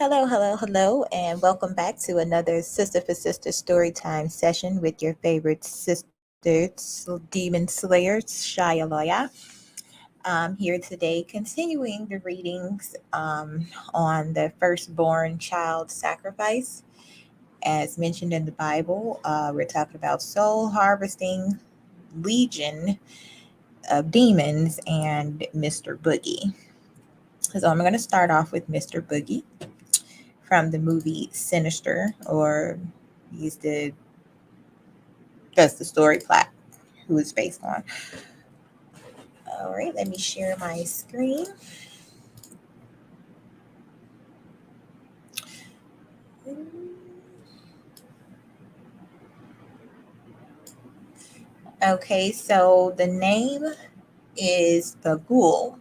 Hello, hello, hello, and welcome back to another Sister for Sister Storytime session with your favorite sisters, Demon Slayers, ChayaFyah. Here today, continuing the readings on the firstborn child sacrifice. As mentioned in the Bible, we're talking about soul harvesting, legion of demons, and Mr. Boogie. So I'm going to start off with Mr. Boogie from the movie Sinister, or he's that's the story plot who it's based on. All right, let me share my screen. Okay, so the name is the Ghoul.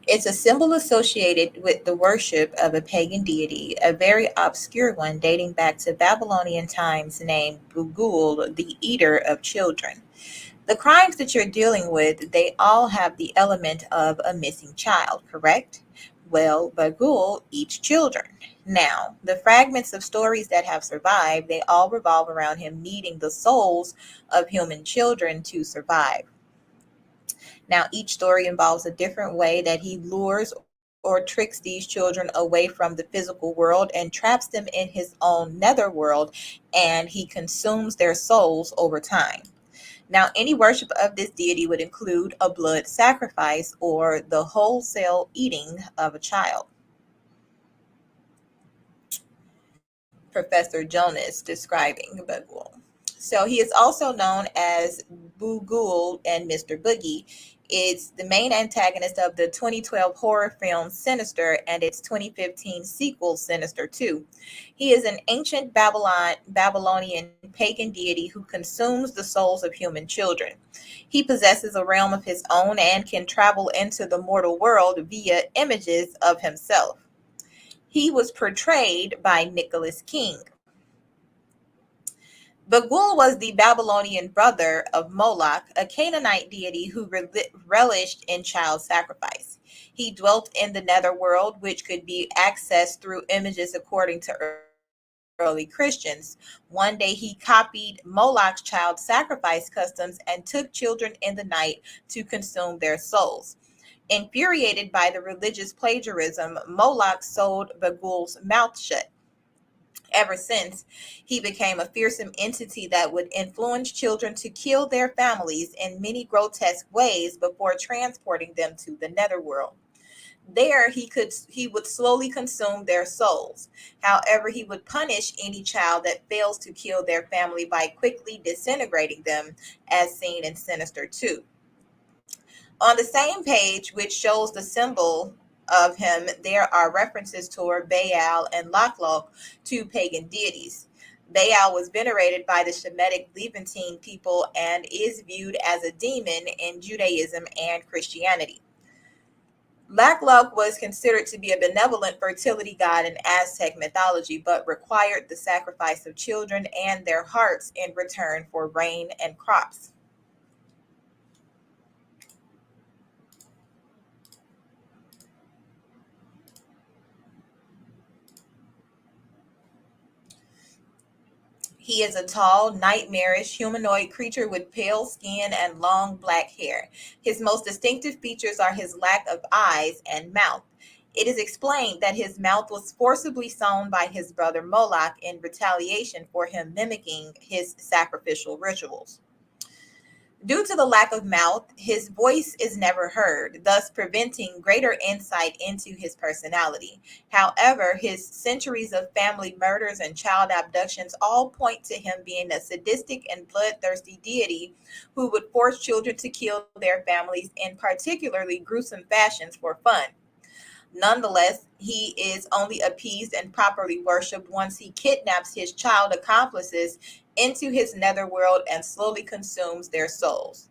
It's a symbol associated with the worship of a pagan deity, a very obscure one dating back to Babylonian times, named Ghoul, the eater of children. The crimes that you're dealing with, they all have the element of a missing child, correct? Well, Bagul eats children. Now, the fragments of stories that have survived, they all revolve around him needing the souls of human children to survive. Now, each story involves a different way that he lures or tricks these children away from the physical world and traps them in his own netherworld, and he consumes their souls over time. Now, any worship of this deity would include a blood sacrifice or the wholesale eating of a child. Professor Jonas describing Bagul. So he is also known as Bugul and Mr. Boogie. It's the main antagonist of the 2012 horror film Sinister and its 2015 sequel Sinister 2. He is an ancient Babylonian pagan deity who consumes the souls of human children. He possesses a realm of his own and can travel into the mortal world via images of himself. He was portrayed by Nicholas King. Bagul was the Babylonian brother of Moloch, a Canaanite deity who relished in child sacrifice. He dwelt in the netherworld, which could be accessed through images according to early Christians. One day he copied Moloch's child sacrifice customs and took children in the night to consume their souls. Infuriated by the religious plagiarism, Moloch sewed Bagul's mouth shut. Ever since, he became a fearsome entity that would influence children to kill their families in many grotesque ways before transporting them to the netherworld. There he would slowly consume their souls. However, he would punish any child that fails to kill their family by quickly disintegrating them, as seen in Sinister 2. On the same page, which shows the symbol of him, there are references toward Baal and Lachloch, two pagan deities. Baal was venerated by the Shemitic Levantine people and is viewed as a demon in Judaism and Christianity. Lachloch was considered to be a benevolent fertility god in Aztec mythology, but required the sacrifice of children and their hearts in return for rain and crops. He is a tall, nightmarish humanoid creature with pale skin and long black hair. His most distinctive features are his lack of eyes and mouth. It is explained that his mouth was forcibly sewn by his brother Moloch in retaliation for him mimicking his sacrificial rituals. Due to the lack of mouth, his voice is never heard, thus preventing greater insight into his personality. However, his centuries of family murders and child abductions all point to him being a sadistic and bloodthirsty deity who would force children to kill their families in particularly gruesome fashions for fun. Nonetheless, he is only appeased and properly worshipped once he kidnaps his child accomplices into his netherworld and slowly consumes their souls.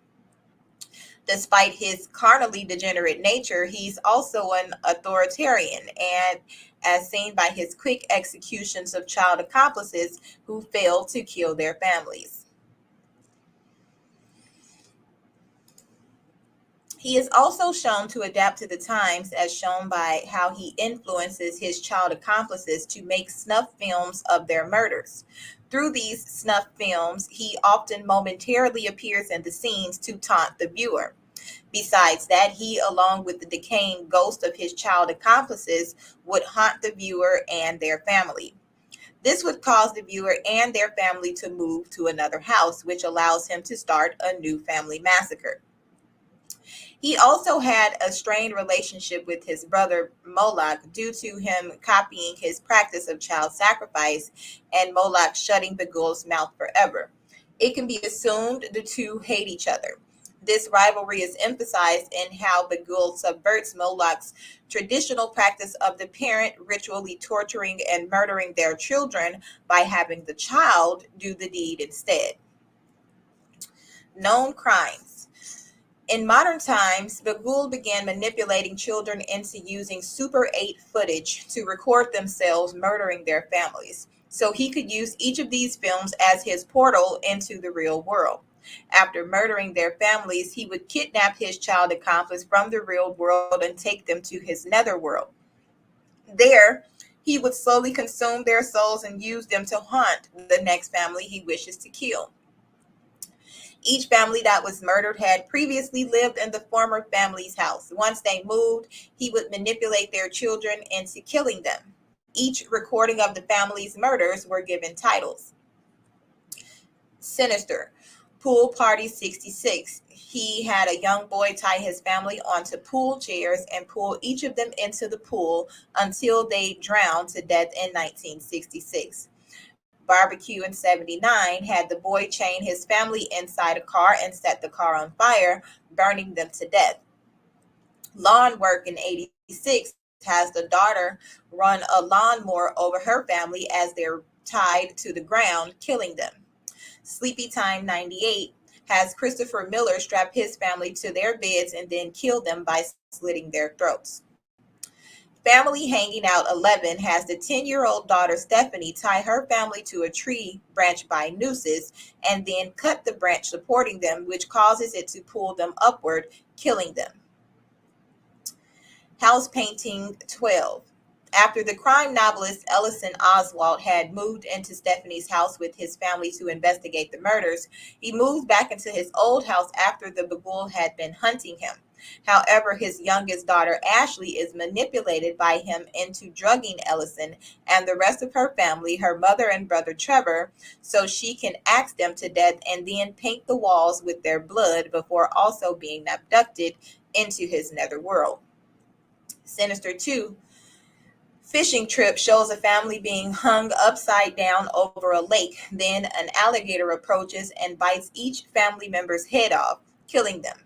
Despite his carnally degenerate nature, he's also an authoritarian, and as seen by his quick executions of child accomplices who failed to kill their families. He is also shown to adapt to the times, as shown by how he influences his child accomplices to make snuff films of their murders. Through these snuff films, he often momentarily appears in the scenes to taunt the viewer. Besides that, he, along with the decaying ghost of his child accomplices, would haunt the viewer and their family. This would cause the viewer and their family to move to another house, which allows him to start a new family massacre. He also had a strained relationship with his brother Moloch due to him copying his practice of child sacrifice and Moloch shutting the Ghoul's mouth forever. It can be assumed the two hate each other. This rivalry is emphasized in how the Ghoul subverts Moloch's traditional practice of the parent ritually torturing and murdering their children by having the child do the deed instead. Known crimes. In modern times, the Ghoul began manipulating children into using Super 8 footage to record themselves murdering their families, so he could use each of these films as his portal into the real world. After murdering their families, he would kidnap his child accomplice from the real world and take them to his netherworld. There, he would slowly consume their souls and use them to haunt the next family he wishes to kill. Each family that was murdered had previously lived in the former family's house. Once they moved, he would manipulate their children into killing them. Each recording of the family's murders were given titles. Sinister. Pool Party 66. He had a young boy tie his family onto pool chairs and pull each of them into the pool until they drowned to death in 1966. Barbecue in 79 had the boy chain his family inside a car and set the car on fire, burning them to death. Lawn Work in 86 has the daughter run a lawnmower over her family as they're tied to the ground, killing them. Sleepy Time 98 has Christopher Miller strap his family to their beds and then kill them by slitting their throats. Family Hanging Out 11 has the 10-year-old daughter Stephanie tie her family to a tree branch by nooses and then cut the branch supporting them, which causes it to pull them upward, killing them. House Painting 12. After the crime novelist Ellison Oswald had moved into Stephanie's house with his family to investigate the murders, he moved back into his old house after the Ghoul had been hunting him. However, his youngest daughter Ashley is manipulated by him into drugging Ellison and the rest of her family, her mother and brother Trevor, so she can axe them to death and then paint the walls with their blood before also being abducted into his netherworld. Sinister 2. Fishing Trip shows a family being hung upside down over a lake. Then an alligator approaches and bites each family member's head off, killing them.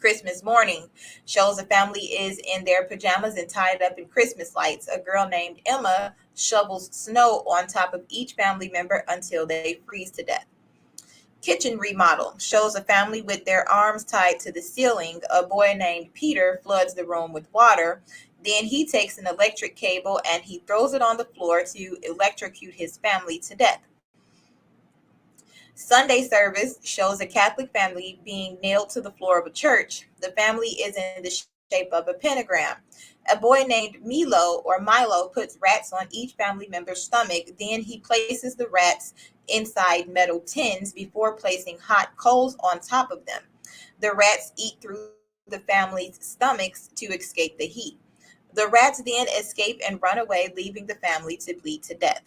Christmas Morning shows a family is in their pajamas and tied up in Christmas lights. A girl named Emma shovels snow on top of each family member until they freeze to death. Kitchen Remodel shows a family with their arms tied to the ceiling. A boy named Peter floods the room with water. Then he takes an electric cable and he throws it on the floor to electrocute his family to death. Sunday Service shows a Catholic family being nailed to the floor of a church. The family is in the shape of a pentagram. A boy named Milo puts rats on each family member's stomach. Then he places the rats inside metal tins before placing hot coals on top of them. The rats eat through the family's stomachs to escape the heat. The rats then escape and run away, leaving the family to bleed to death.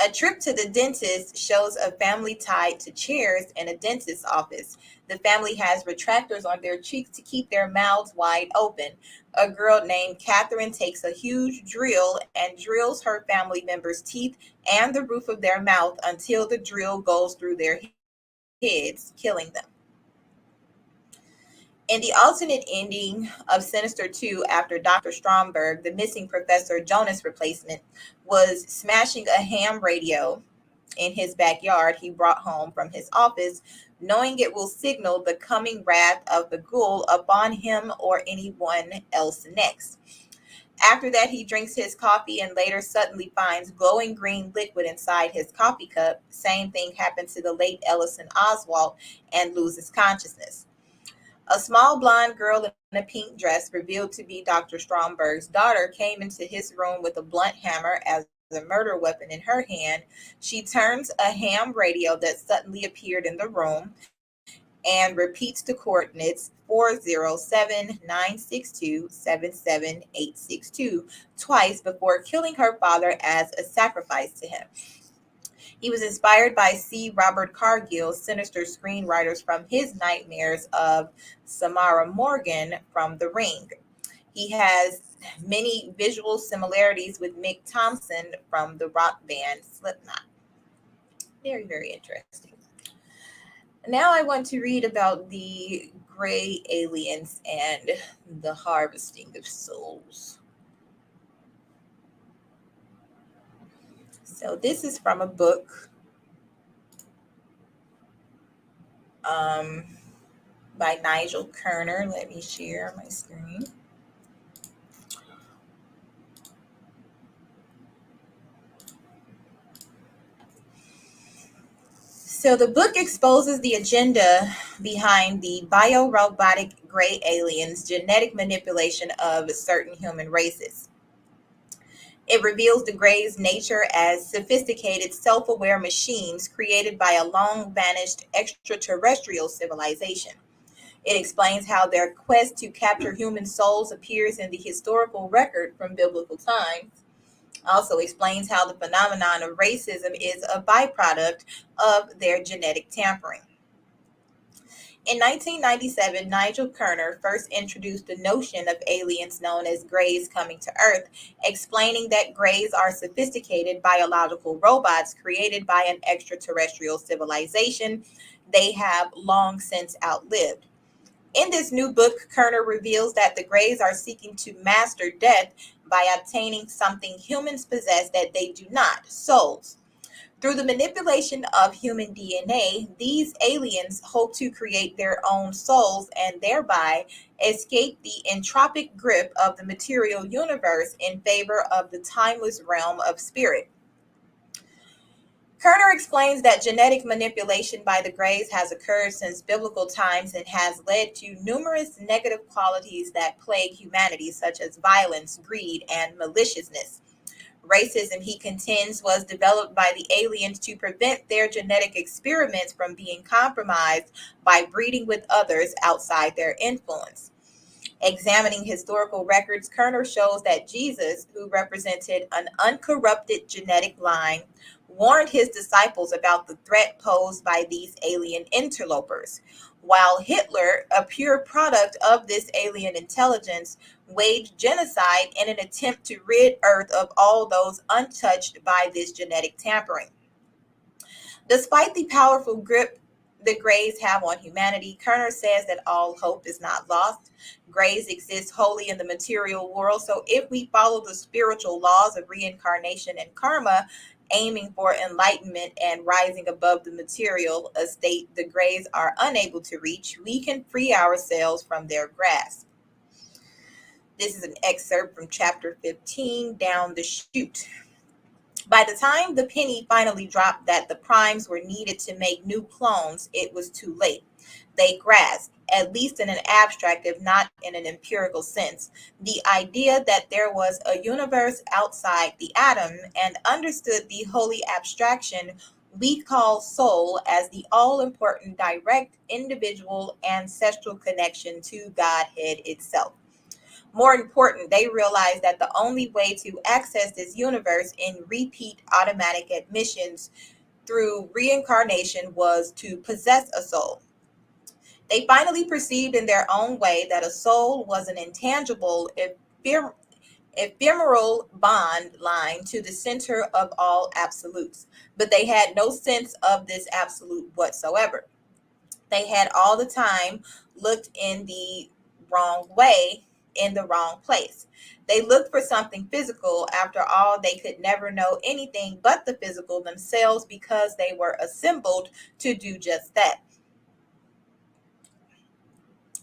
A Trip to the Dentist shows a family tied to chairs in a dentist's office. The family has retractors on their cheeks to keep their mouths wide open. A girl named Catherine takes a huge drill and drills her family members' teeth and the roof of their mouth until the drill goes through their heads, killing them. In the alternate ending of Sinister 2, after Dr. Stromberg, the missing Professor Jonas replacement, was smashing a ham radio in his backyard he brought home from his office, knowing it will signal the coming wrath of the Ghoul upon him or anyone else next. After that, he drinks his coffee and later suddenly finds glowing green liquid inside his coffee cup. Same thing happened to the late Ellison Oswald and loses consciousness. A small blonde girl in a pink dress, revealed to be Dr. Stromberg's daughter, came into his room with a blunt hammer as a murder weapon in her hand. She turns a ham radio that suddenly appeared in the room and repeats the coordinates 407-962-77862 twice before killing her father as a sacrifice to him. He was inspired by C. Robert Cargill's sinister screenwriters from his nightmares of Samara Morgan from The Ring. He has many visual similarities with Mick Thompson from the rock band Slipknot. Very, very interesting. Now I want to read about the gray aliens and the harvesting of souls. So this is from a book by Nigel Kerner. Let me share my screen. So the book exposes the agenda behind the biorobotic gray aliens' genetic manipulation of certain human races. It reveals the Greys' nature as sophisticated, self-aware machines created by a long-vanished extraterrestrial civilization. It explains how their quest to capture human souls appears in the historical record from biblical times. Also explains how the phenomenon of racism is a byproduct of their genetic tampering. In 1997, Nigel Kerner first introduced the notion of aliens known as Greys coming to Earth, explaining that Greys are sophisticated biological robots created by an extraterrestrial civilization they have long since outlived. In this new book, Kerner reveals that the Greys are seeking to master death by obtaining something humans possess that they do not, souls. Through the manipulation of human DNA, these aliens hope to create their own souls and thereby escape the entropic grip of the material universe in favor of the timeless realm of spirit. Kerner explains that genetic manipulation by the Greys has occurred since biblical times and has led to numerous negative qualities that plague humanity, such as violence, greed, and maliciousness. Racism, he contends, was developed by the aliens to prevent their genetic experiments from being compromised by breeding with others outside their influence. Examining historical records, Kerner shows that Jesus, who represented an uncorrupted genetic line, warned his disciples about the threat posed by these alien interlopers, while Hitler, a pure product of this alien intelligence, waged genocide in an attempt to rid Earth of all those untouched by this genetic tampering. Despite the powerful grip the Greys have on humanity, Kerner says that all hope is not lost. Greys exist wholly in the material world, so if we follow the spiritual laws of reincarnation and karma, aiming for enlightenment and rising above the material, a state the Greys are unable to reach, we can free ourselves from their grasp. This is an excerpt from chapter 15, Down the Chute. By the time the penny finally dropped that the primes were needed to make new clones, it was too late. They grasped, at least in an abstract, if not in an empirical sense, the idea that there was a universe outside the atom and understood the holy abstraction we call soul as the all-important direct individual ancestral connection to Godhead itself. More important, they realized that the only way to access this universe in repeat automatic admissions through reincarnation was to possess a soul. They finally perceived in their own way that a soul was an intangible, ephemeral bond line to the center of all absolutes, but they had no sense of this absolute whatsoever. They had all the time looked in the wrong way, in the wrong place. They looked for something physical. After all, they could never know anything but the physical themselves because they were assembled to do just that.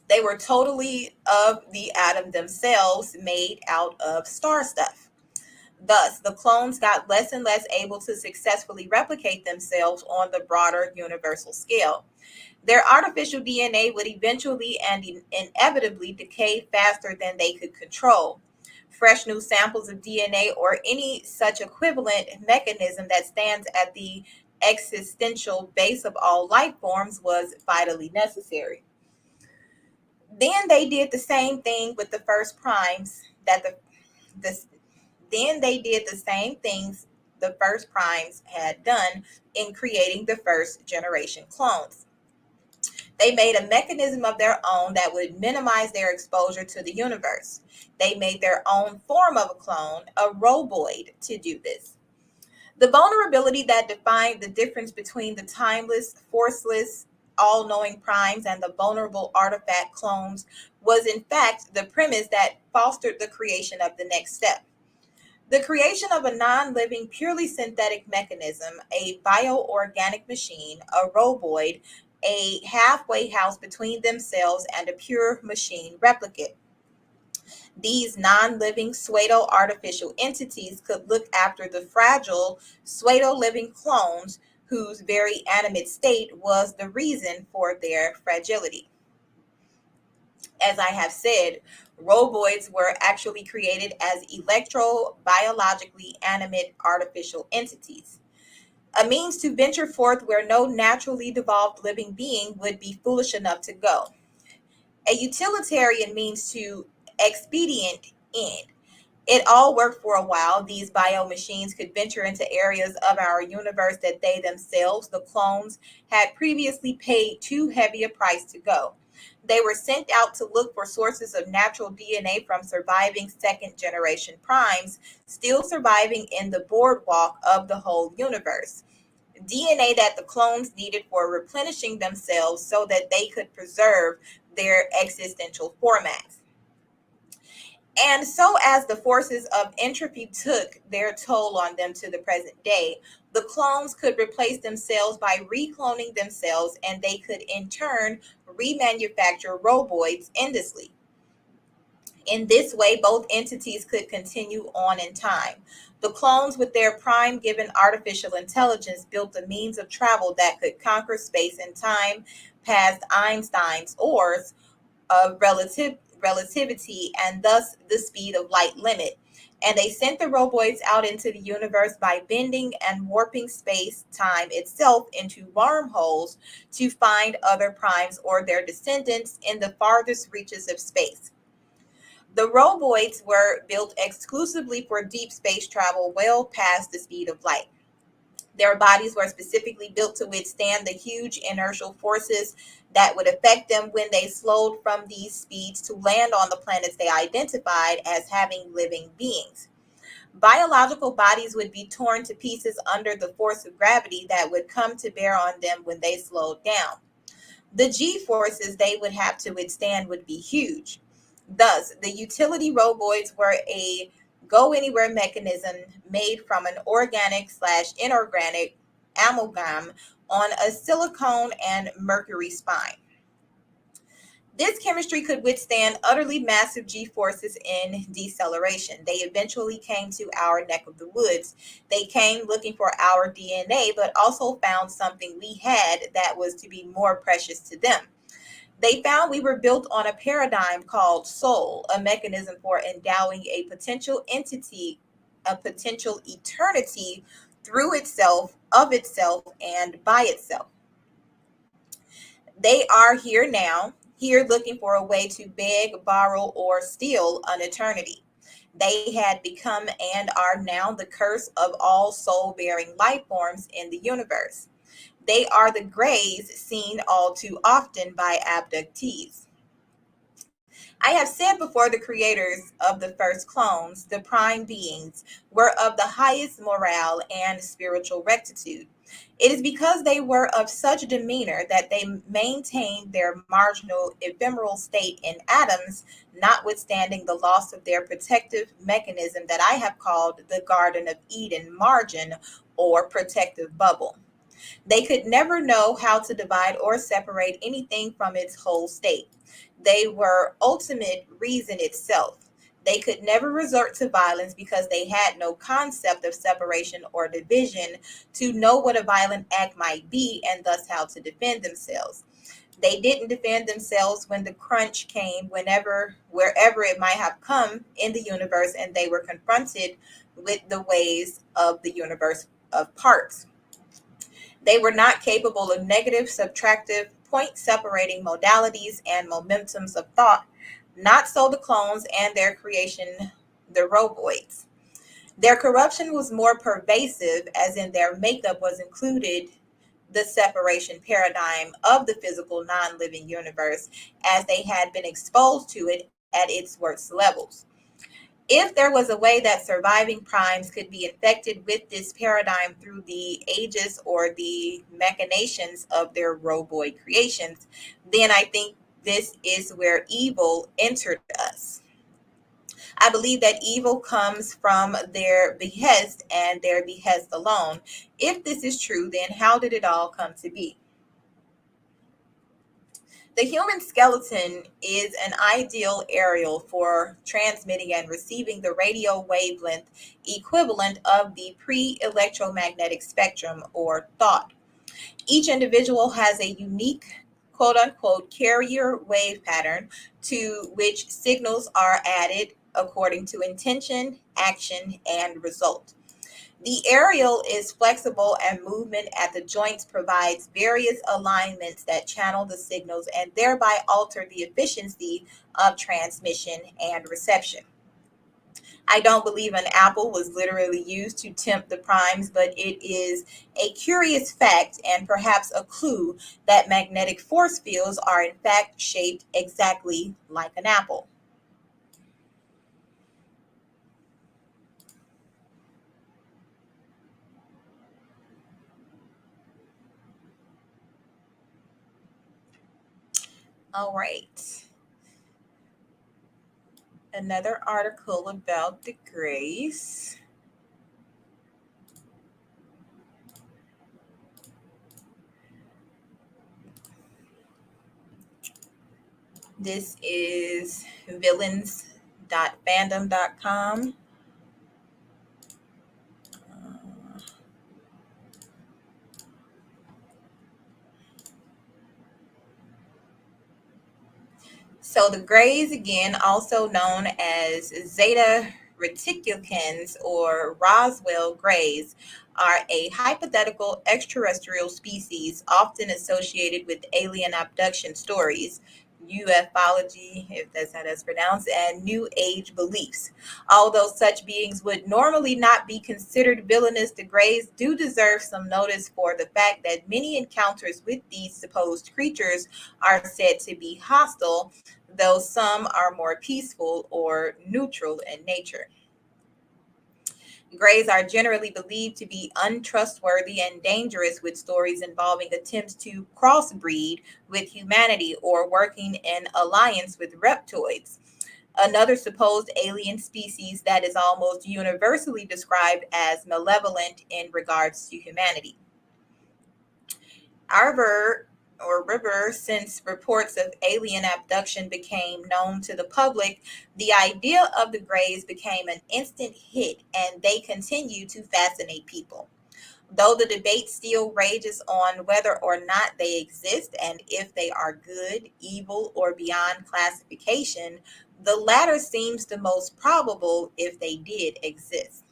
They were totally of the atom themselves, made out of star stuff. Thus, the clones got less and less able to successfully replicate themselves on the broader universal scale. Their artificial DNA would eventually and inevitably decay faster than they could control. Fresh new samples of DNA or any such equivalent mechanism that stands at the existential base of all life forms was vitally necessary. Then they did the same thing with the first primes that the then they did the same things the first primes had done in creating the first generation clones. They made a mechanism of their own that would minimize their exposure to the universe. They made their own form of a clone, a roboid, to do this. The vulnerability that defined the difference between the timeless, forceless, all knowing primes and the vulnerable artifact clones was, in fact, the premise that fostered the creation of the next step. The creation of a non living, purely synthetic mechanism, a bioorganic machine, a roboid, a halfway house between themselves and a pure machine replicate. These non living pseudo artificial entities could look after the fragile pseudo living clones whose very animate state was the reason for their fragility. As I have said, roboids were actually created as electro-biologically animate artificial entities, a means to venture forth where no naturally devolved living being would be foolish enough to go. A utilitarian means to expedient end. It all worked for a while. These bio machines could venture into areas of our universe that they themselves, the clones, had previously paid too heavy a price to go. They were sent out to look for sources of natural DNA from surviving second generation primes, still surviving in the boardwalk of the whole universe. DNA that the clones needed for replenishing themselves so that they could preserve their existential formats. And so, as the forces of entropy took their toll on them to the present day, the clones could replace themselves by recloning themselves, and they could in turn remanufacture roboids endlessly. In this way, both entities could continue on in time. The clones, with their prime given artificial intelligence, built a means of travel that could conquer space and time past Einstein's oars of relativity and thus the speed of light limit. And they sent the roboids out into the universe by bending and warping space time itself into wormholes to find other primes or their descendants in the farthest reaches of space. The roboids were built exclusively for deep space travel well past the speed of light. Their bodies were specifically built to withstand the huge inertial forces that would affect them when they slowed from these speeds to land on the planets they identified as having living beings. Biological bodies would be torn to pieces under the force of gravity that would come to bear on them when they slowed down. The G forces they would have to withstand would be huge. Thus, the utility roboids were a go anywhere mechanism made from an organic / inorganic amalgam on a silicone and mercury spine. This chemistry could withstand utterly massive G forces in deceleration. They eventually came to our neck of the woods. They came looking for our DNA, but also found something we had that was to be more precious to them. They found we were built on a paradigm called soul, a mechanism for endowing a potential entity, a potential eternity through itself, of itself, and by itself. They are here now, here looking for a way to beg, borrow, or steal an eternity. They had become and are now the curse of all soul-bearing life forms in the universe. They are the grays seen all too often by abductees. I have said before, the creators of the first clones, the prime beings, were of the highest morale and spiritual rectitude. It is because they were of such demeanor that they maintained their marginal, ephemeral state in atoms, notwithstanding the loss of their protective mechanism that I have called the Garden of Eden margin or protective bubble. They could never know how to divide or separate anything from its whole state. They were ultimate reason itself. They could never resort to violence because they had no concept of separation or division to know what a violent act might be and thus how to defend themselves. They didn't defend themselves when the crunch came, wherever it might have come in the universe, and they were confronted with the ways of the universe of parts. They were not capable of negative, subtractive, point separating modalities and momentums of thought. Not so the clones and their creation, the roboids. Their corruption was more pervasive, as in their makeup was included the separation paradigm of the physical non living universe, as they had been exposed to it at its worst levels. If there was a way that surviving primes could be infected with this paradigm through the ages or the machinations of their roboid creations, then I think this is where evil entered us. I believe that evil comes from their behest and their behest alone. If this is true, then how did it all come to be? The human skeleton is an ideal aerial for transmitting and receiving the radio wavelength equivalent of the pre-electromagnetic spectrum or thought. Each individual has a unique quote unquote carrier wave pattern to which signals are added according to intention, action, and result. The aerial is flexible and movement at the joints provides various alignments that channel the signals and thereby alter the efficiency of transmission and reception. I don't believe an apple was literally used to tempt the primes, but it is a curious fact and perhaps a clue that magnetic force fields are in fact shaped exactly like an apple. All right. Another article about the grays. This is villains.fandom.com. So the Greys, again, also known as Zeta Reticulations or Roswell Greys, are a hypothetical extraterrestrial species often associated with alien abduction stories, ufology, if that's how that's pronounced, and New Age beliefs. Although such beings would normally not be considered villainous, the Greys do deserve some notice for the fact that many encounters with these supposed creatures are said to be hostile, though some are more peaceful or neutral in nature. Greys are generally believed to be untrustworthy and dangerous, with stories involving attempts to crossbreed with humanity or working in alliance with reptoids, another supposed alien species that is almost universally described as malevolent in regards to humanity. Arbor or River, since reports of alien abduction became known to the public, the idea of the Greys became an instant hit and they continue to fascinate people. Though the debate still rages on whether or not they exist and if they are good, evil, or beyond classification, the latter seems the most probable if they did exist.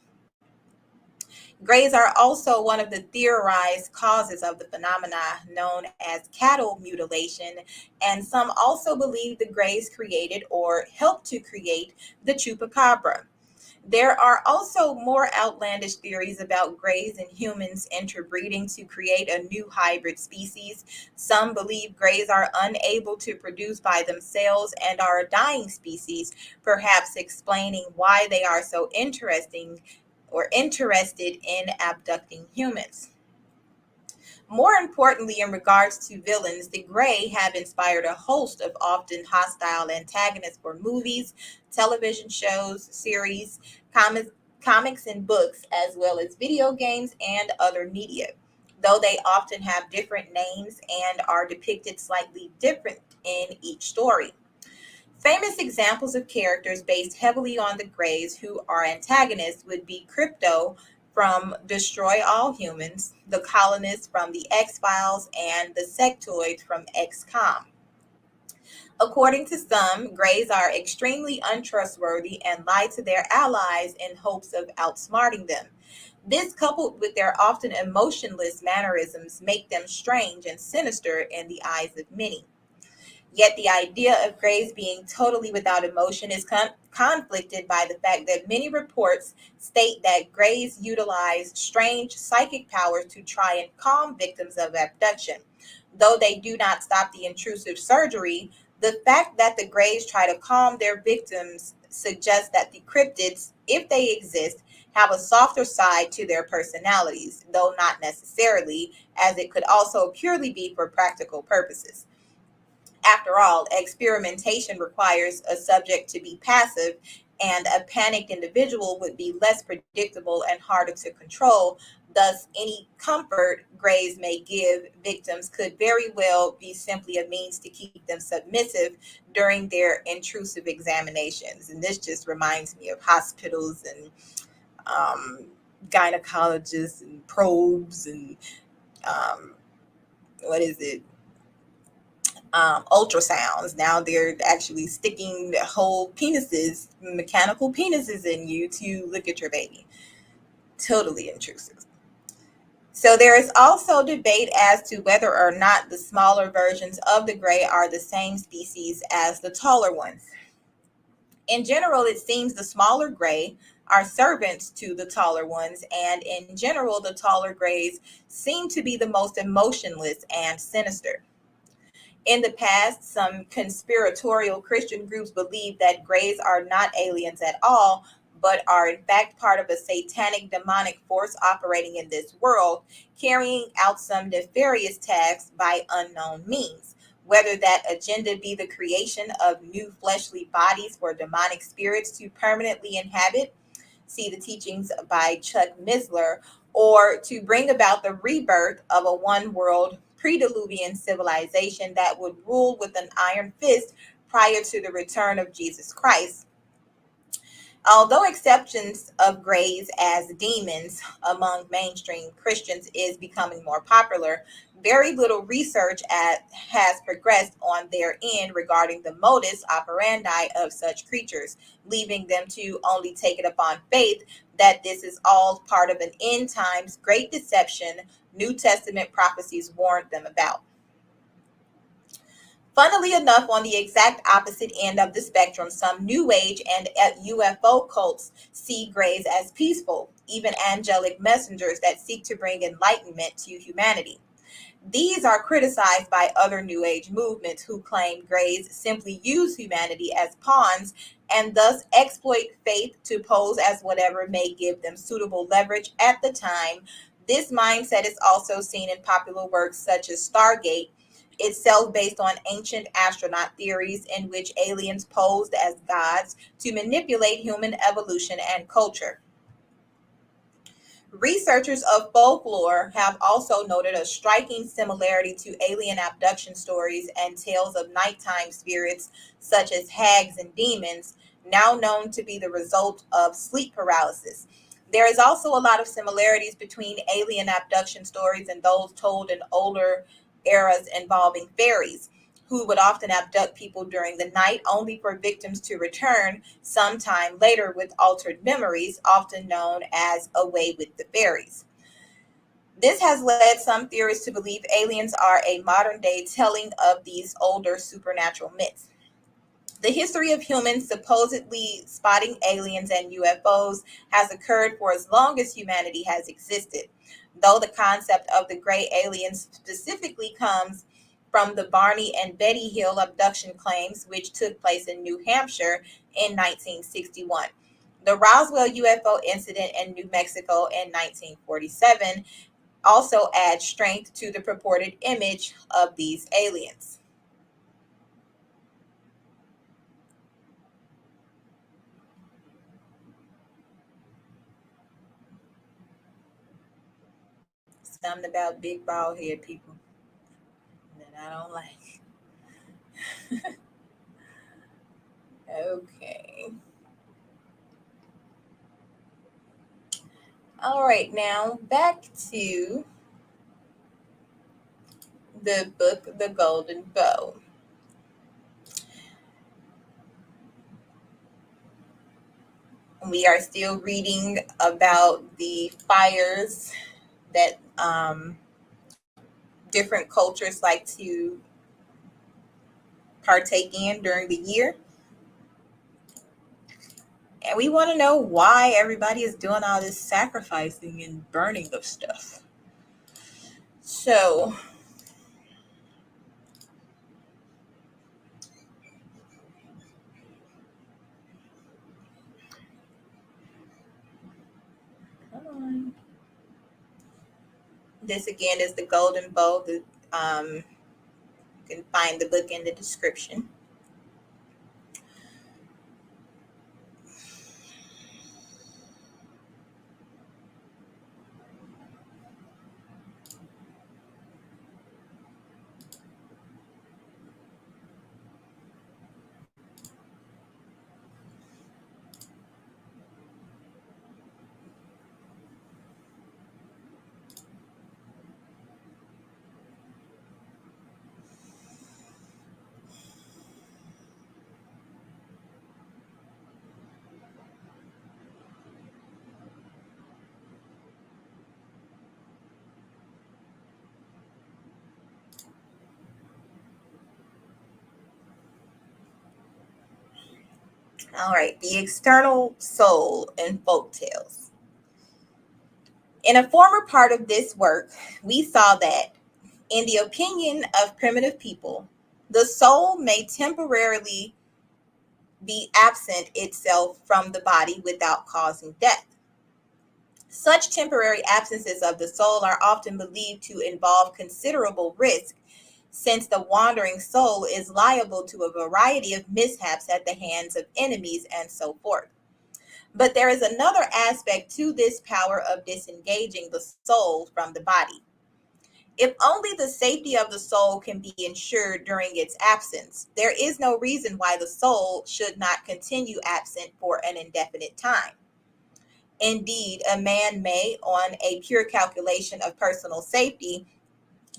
Grays are also one of the theorized causes of the phenomena known as cattle mutilation, and some also believe the Greys created or helped to create the chupacabra. There are also more outlandish theories about Greys and humans interbreeding to create a new hybrid species. Some believe Greys are unable to produce by themselves and are a dying species, perhaps explaining why they are so interested in abducting humans. More importantly, in regards to villains, the Grey have inspired a host of often hostile antagonists for movies, television shows, series, comics and books, as well as video games and other media, though they often have different names and are depicted slightly different in each story. Famous examples of characters based heavily on the Greys who are antagonists would be Crypto from Destroy All Humans, The Colonists from The X-Files, and The Sectoids from XCOM. According to some, Greys are extremely untrustworthy and lie to their allies in hopes of outsmarting them. This, coupled with their often emotionless mannerisms, make them strange and sinister in the eyes of many. Yet the idea of Greys being totally without emotion is conflicted by the fact that many reports state that Greys utilize strange psychic powers to try and calm victims of abduction. Though they do not stop the intrusive surgery, the fact that the Greys try to calm their victims suggests that the cryptids, if they exist, have a softer side to their personalities, though not necessarily, as it could also purely be for practical purposes. After all, experimentation requires a subject to be passive, and a panicked individual would be less predictable and harder to control. Thus, any comfort Greys may give victims could very well be simply a means to keep them submissive during their intrusive examinations. And this just reminds me of hospitals and gynecologists and probes and um, what is it? Ultrasounds. Now they're actually sticking whole penises, mechanical penises in you to look at your baby. Totally intrusive. So there is also debate as to whether or not the smaller versions of the Grey are the same species as the taller ones. In general, it seems the smaller Grey are servants to the taller ones, and in general, the taller Greys seem to be the most emotionless and sinister. In the past, some conspiratorial Christian groups believe that Greys are not aliens at all, but are in fact part of a satanic demonic force operating in this world, carrying out some nefarious tasks by unknown means. Whether that agenda be the creation of new fleshly bodies for demonic spirits to permanently inhabit, see the teachings by Chuck Missler, or to bring about the rebirth of a one world pre-Diluvian civilization that would rule with an iron fist prior to the return of Jesus Christ. Although acceptance of Greys as demons among mainstream Christians is becoming more popular, very little research has progressed on their end regarding the modus operandi of such creatures, leaving them to only take it upon faith that this is all part of an end times great deception New Testament prophecies warned them about. Funnily enough, on the exact opposite end of the spectrum, some New Age and UFO cults see Greys as peaceful, even angelic messengers that seek to bring enlightenment to humanity. These are criticized by other New Age movements who claim Greys simply use humanity as pawns and thus exploit faith to pose as whatever may give them suitable leverage at the time. This mindset is also seen in popular works such as Stargate, itself based on ancient astronaut theories in which aliens posed as gods to manipulate human evolution and culture. Researchers of folklore have also noted a striking similarity to alien abduction stories and tales of nighttime spirits, such as hags and demons, now known to be the result of sleep paralysis. There is also a lot of similarities between alien abduction stories and those told in older eras involving fairies, who would often abduct people during the night only for victims to return sometime later with altered memories, often known as Away with the Fairies. This has led some theorists to believe aliens are a modern day telling of these older supernatural myths. The history of humans supposedly spotting aliens and UFOs has occurred for as long as humanity has existed, though the concept of the gray aliens specifically comes from the Barney and Betty Hill abduction claims, which took place in New Hampshire in 1961. The Roswell UFO incident in New Mexico in 1947 also adds strength to the purported image of these aliens. Something about big bald head people that I don't like. Okay. All right, now back to the book, The Golden Bow. We are still reading about the fires that different cultures like to partake in during the year. And we want to know why everybody is doing all this sacrificing and burning of stuff. So, come on. This again is the Golden Bow. You can find the book in the description. All right, the external soul in folk tales. In a former part of this work, we saw that, in the opinion of primitive people, the soul may temporarily be absent itself from the body without causing death. Such temporary absences of the soul are often believed to involve considerable risk, since the wandering soul is liable to a variety of mishaps at the hands of enemies and so forth. But there is another aspect to this power of disengaging the soul from the body. If only the safety of the soul can be ensured during its absence, there is no reason why the soul should not continue absent for an indefinite time. Indeed, a man may, on a pure calculation of personal safety,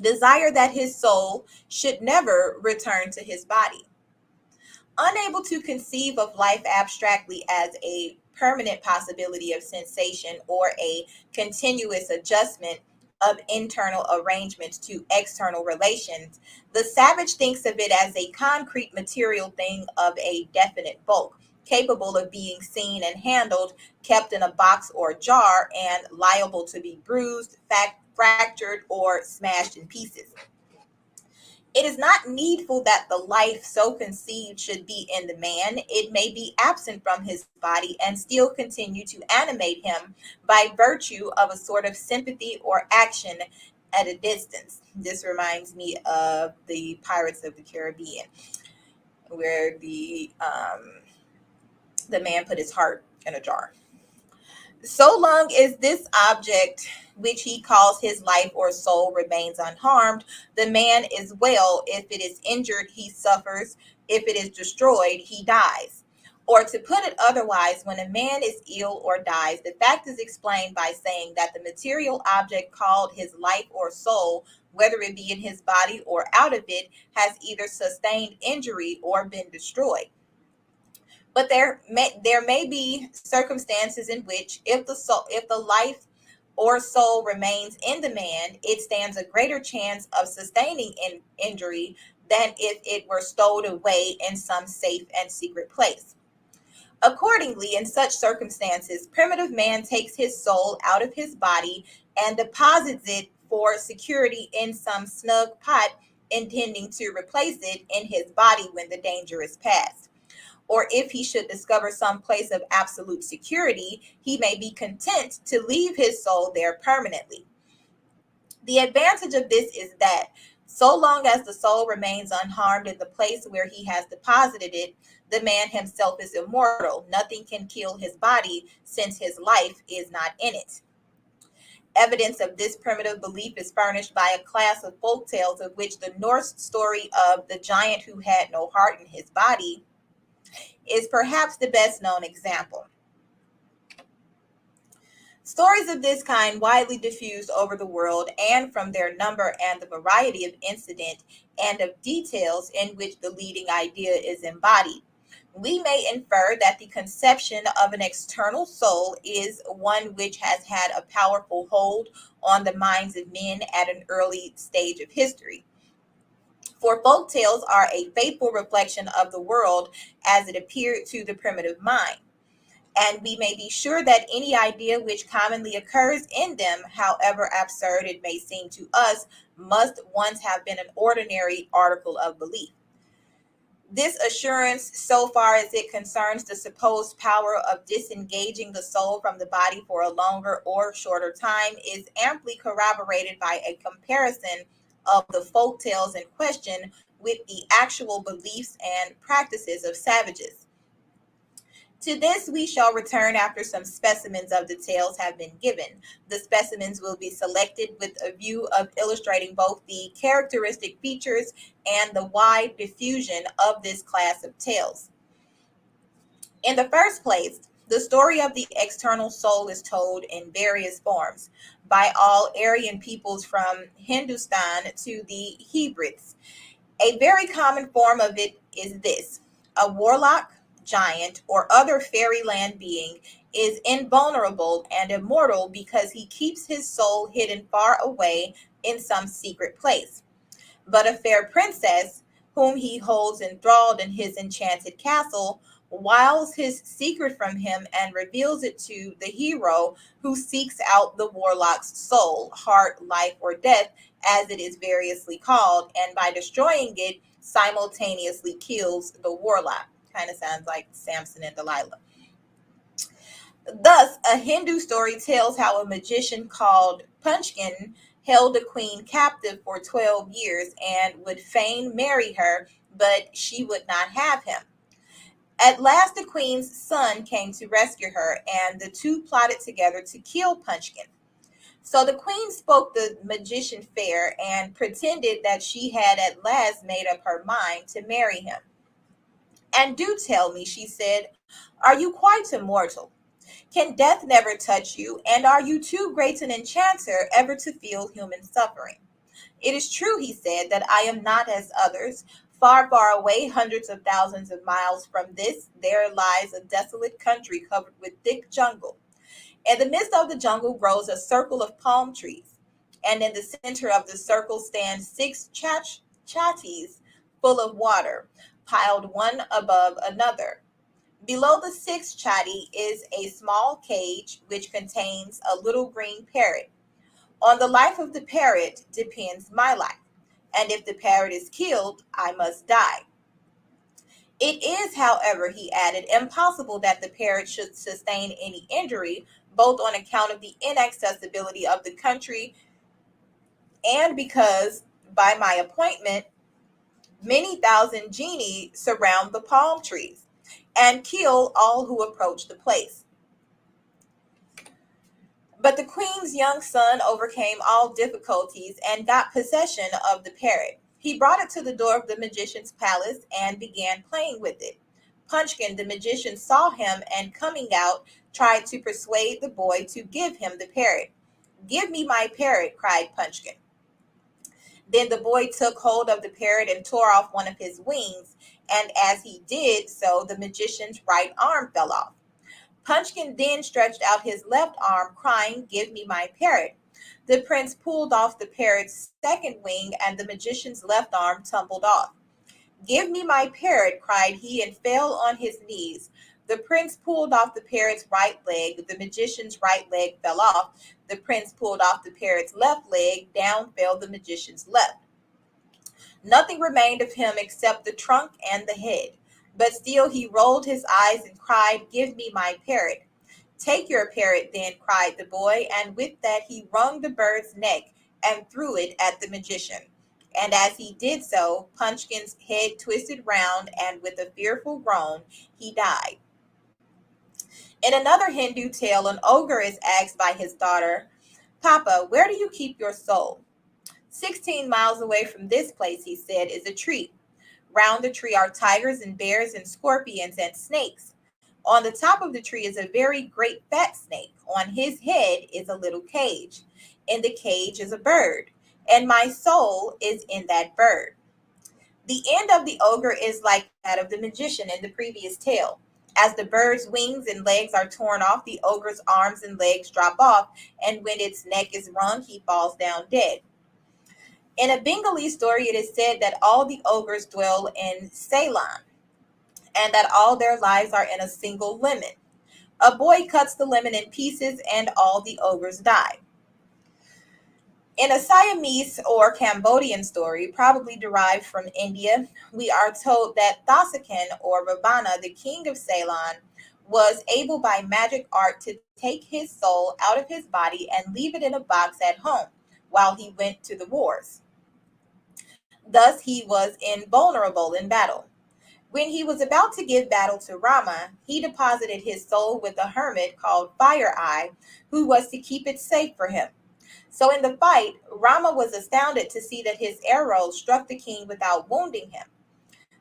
desire that his soul should never return to his body. Unable to conceive of life abstractly as a permanent possibility of sensation or a continuous adjustment of internal arrangements to external relations, the savage thinks of it as a concrete material thing of a definite bulk, capable of being seen and handled, kept in a box or jar, and liable to be bruised, fractured, or smashed in pieces. It is not needful that the life so conceived should be in the man. It may be absent from his body and still continue to animate him by virtue of a sort of sympathy or action at a distance. This reminds me of the Pirates of the Caribbean, where the man put his heart in a jar. So long as this object, which he calls his life or soul, remains unharmed, the man is well. If it is injured, he suffers. If it is destroyed, he dies. Or to put it otherwise, when a man is ill or dies, the fact is explained by saying that the material object called his life or soul, whether it be in his body or out of it, has either sustained injury or been destroyed. But there may be circumstances in which, if the life or soul remains in the man, it stands a greater chance of sustaining injury than if it were stowed away in some safe and secret place. Accordingly, in such circumstances, primitive man takes his soul out of his body and deposits it for security in some snug pot, intending to replace it in his body when the danger is past. Or if he should discover some place of absolute security, he may be content to leave his soul there permanently. The advantage of this is that, so long as the soul remains unharmed in the place where he has deposited it, the man himself is immortal. Nothing can kill his body, since his life is not in it. Evidence of this primitive belief is furnished by a class of folk tales, of which the Norse story of the giant who had no heart in his body is perhaps the best known example. Stories of this kind widely diffused over the world, and from their number and the variety of incident and of details in which the leading idea is embodied, we may infer that the conception of an external soul is one which has had a powerful hold on the minds of men at an early stage of history. For folk tales are a faithful reflection of the world as it appeared to the primitive mind, and we may be sure that any idea which commonly occurs in them, however absurd it may seem to us, must once have been an ordinary article of belief. This assurance, so far as it concerns the supposed power of disengaging the soul from the body for a longer or shorter time, is amply corroborated by a comparison of the folk tales in question with the actual beliefs and practices of savages. To this we shall return after some specimens of the tales have been given. The specimens will be selected with a view of illustrating both the characteristic features and the wide diffusion of this class of tales. In the first place, the story of the external soul is told in various forms by all Aryan peoples from Hindustan to the Hebrides. A very common form of it is this: a warlock, giant, or other fairyland being is invulnerable and immortal because he keeps his soul hidden far away in some secret place. But a fair princess, whom he holds enthralled in his enchanted castle, wiles his secret from him and reveals it to the hero who seeks out the warlock's soul, heart, life, or death, as it is variously called, and by destroying it, simultaneously kills the warlock. Kind of sounds like Samson and Delilah. Thus, a Hindu story tells how a magician called Punchkin held a queen captive for 12 years and would fain marry her, but she would not have him. At last, the queen's son came to rescue her, and the two plotted together to kill Punchkin. So the queen spoke the magician fair and pretended that she had at last made up her mind to marry him. "And do tell me," she said, "are you quite immortal? Can death never touch you? And are you too great an enchanter ever to feel human suffering?" "It is true," he said, "that I am not as others. Far, far away, hundreds of thousands of miles from this, there lies a desolate country covered with thick jungle. In the midst of the jungle grows a circle of palm trees, and in the center of the circle stand six chattis full of water, piled one above another. Below the sixth chatti is a small cage which contains a little green parrot. On the life of the parrot depends my life, and if the parrot is killed, I must die. It is, however," he added, "impossible that the parrot should sustain any injury, both on account of the inaccessibility of the country and because, by my appointment, many thousand genii surround the palm trees and kill all who approach the place." But the queen's young son overcame all difficulties and got possession of the parrot. He brought it to the door of the magician's palace and began playing with it. Punchkin, the magician, saw him and, coming out, tried to persuade the boy to give him the parrot. "Give me my parrot," cried Punchkin. Then the boy took hold of the parrot and tore off one of his wings, and as he did so, the magician's right arm fell off. Punchkin then stretched out his left arm, crying, "Give me my parrot." The prince pulled off the parrot's second wing, and the magician's left arm tumbled off. "Give me my parrot," cried he, and fell on his knees. The prince pulled off the parrot's right leg. The magician's right leg fell off. The prince pulled off the parrot's left leg. Down fell the magician's left. Nothing remained of him except the trunk and the head. But still he rolled his eyes and cried, "Give me my parrot." "Take your parrot then," cried the boy, and with that he wrung the bird's neck and threw it at the magician. And as he did so, Punchkin's head twisted round, and with a fearful groan, he died. In another Hindu tale, an ogre is asked by his daughter, "Papa, where do you keep your soul?" 16 miles away from this place," he said, "is a tree. Round the tree are tigers and bears and scorpions and snakes. On the top of the tree is a very great fat snake. On his head is a little cage. In the cage is a bird, and my soul is in that bird. The end of the ogre is like that of the magician in the previous tale. As the bird's wings and legs are torn off, the ogre's arms and legs drop off, and when its neck is wrung, he falls down dead. In a Bengali story, it is said that all the ogres dwell in Ceylon, and that all their lives are in a single lemon. A boy cuts the lemon in pieces, and all the ogres die. In a Siamese or Cambodian story, probably derived from India, we are told that Thassakan or Ravana, the king of Ceylon, was able by magic art to take his soul out of his body and leave it in a box at home while he went to the wars. Thus, he was invulnerable in battle. When he was about to give battle to Rama, he deposited his soul with a hermit called Fire Eye, who was to keep it safe for him. So in the fight, Rama was astounded to see that his arrow struck the king without wounding him.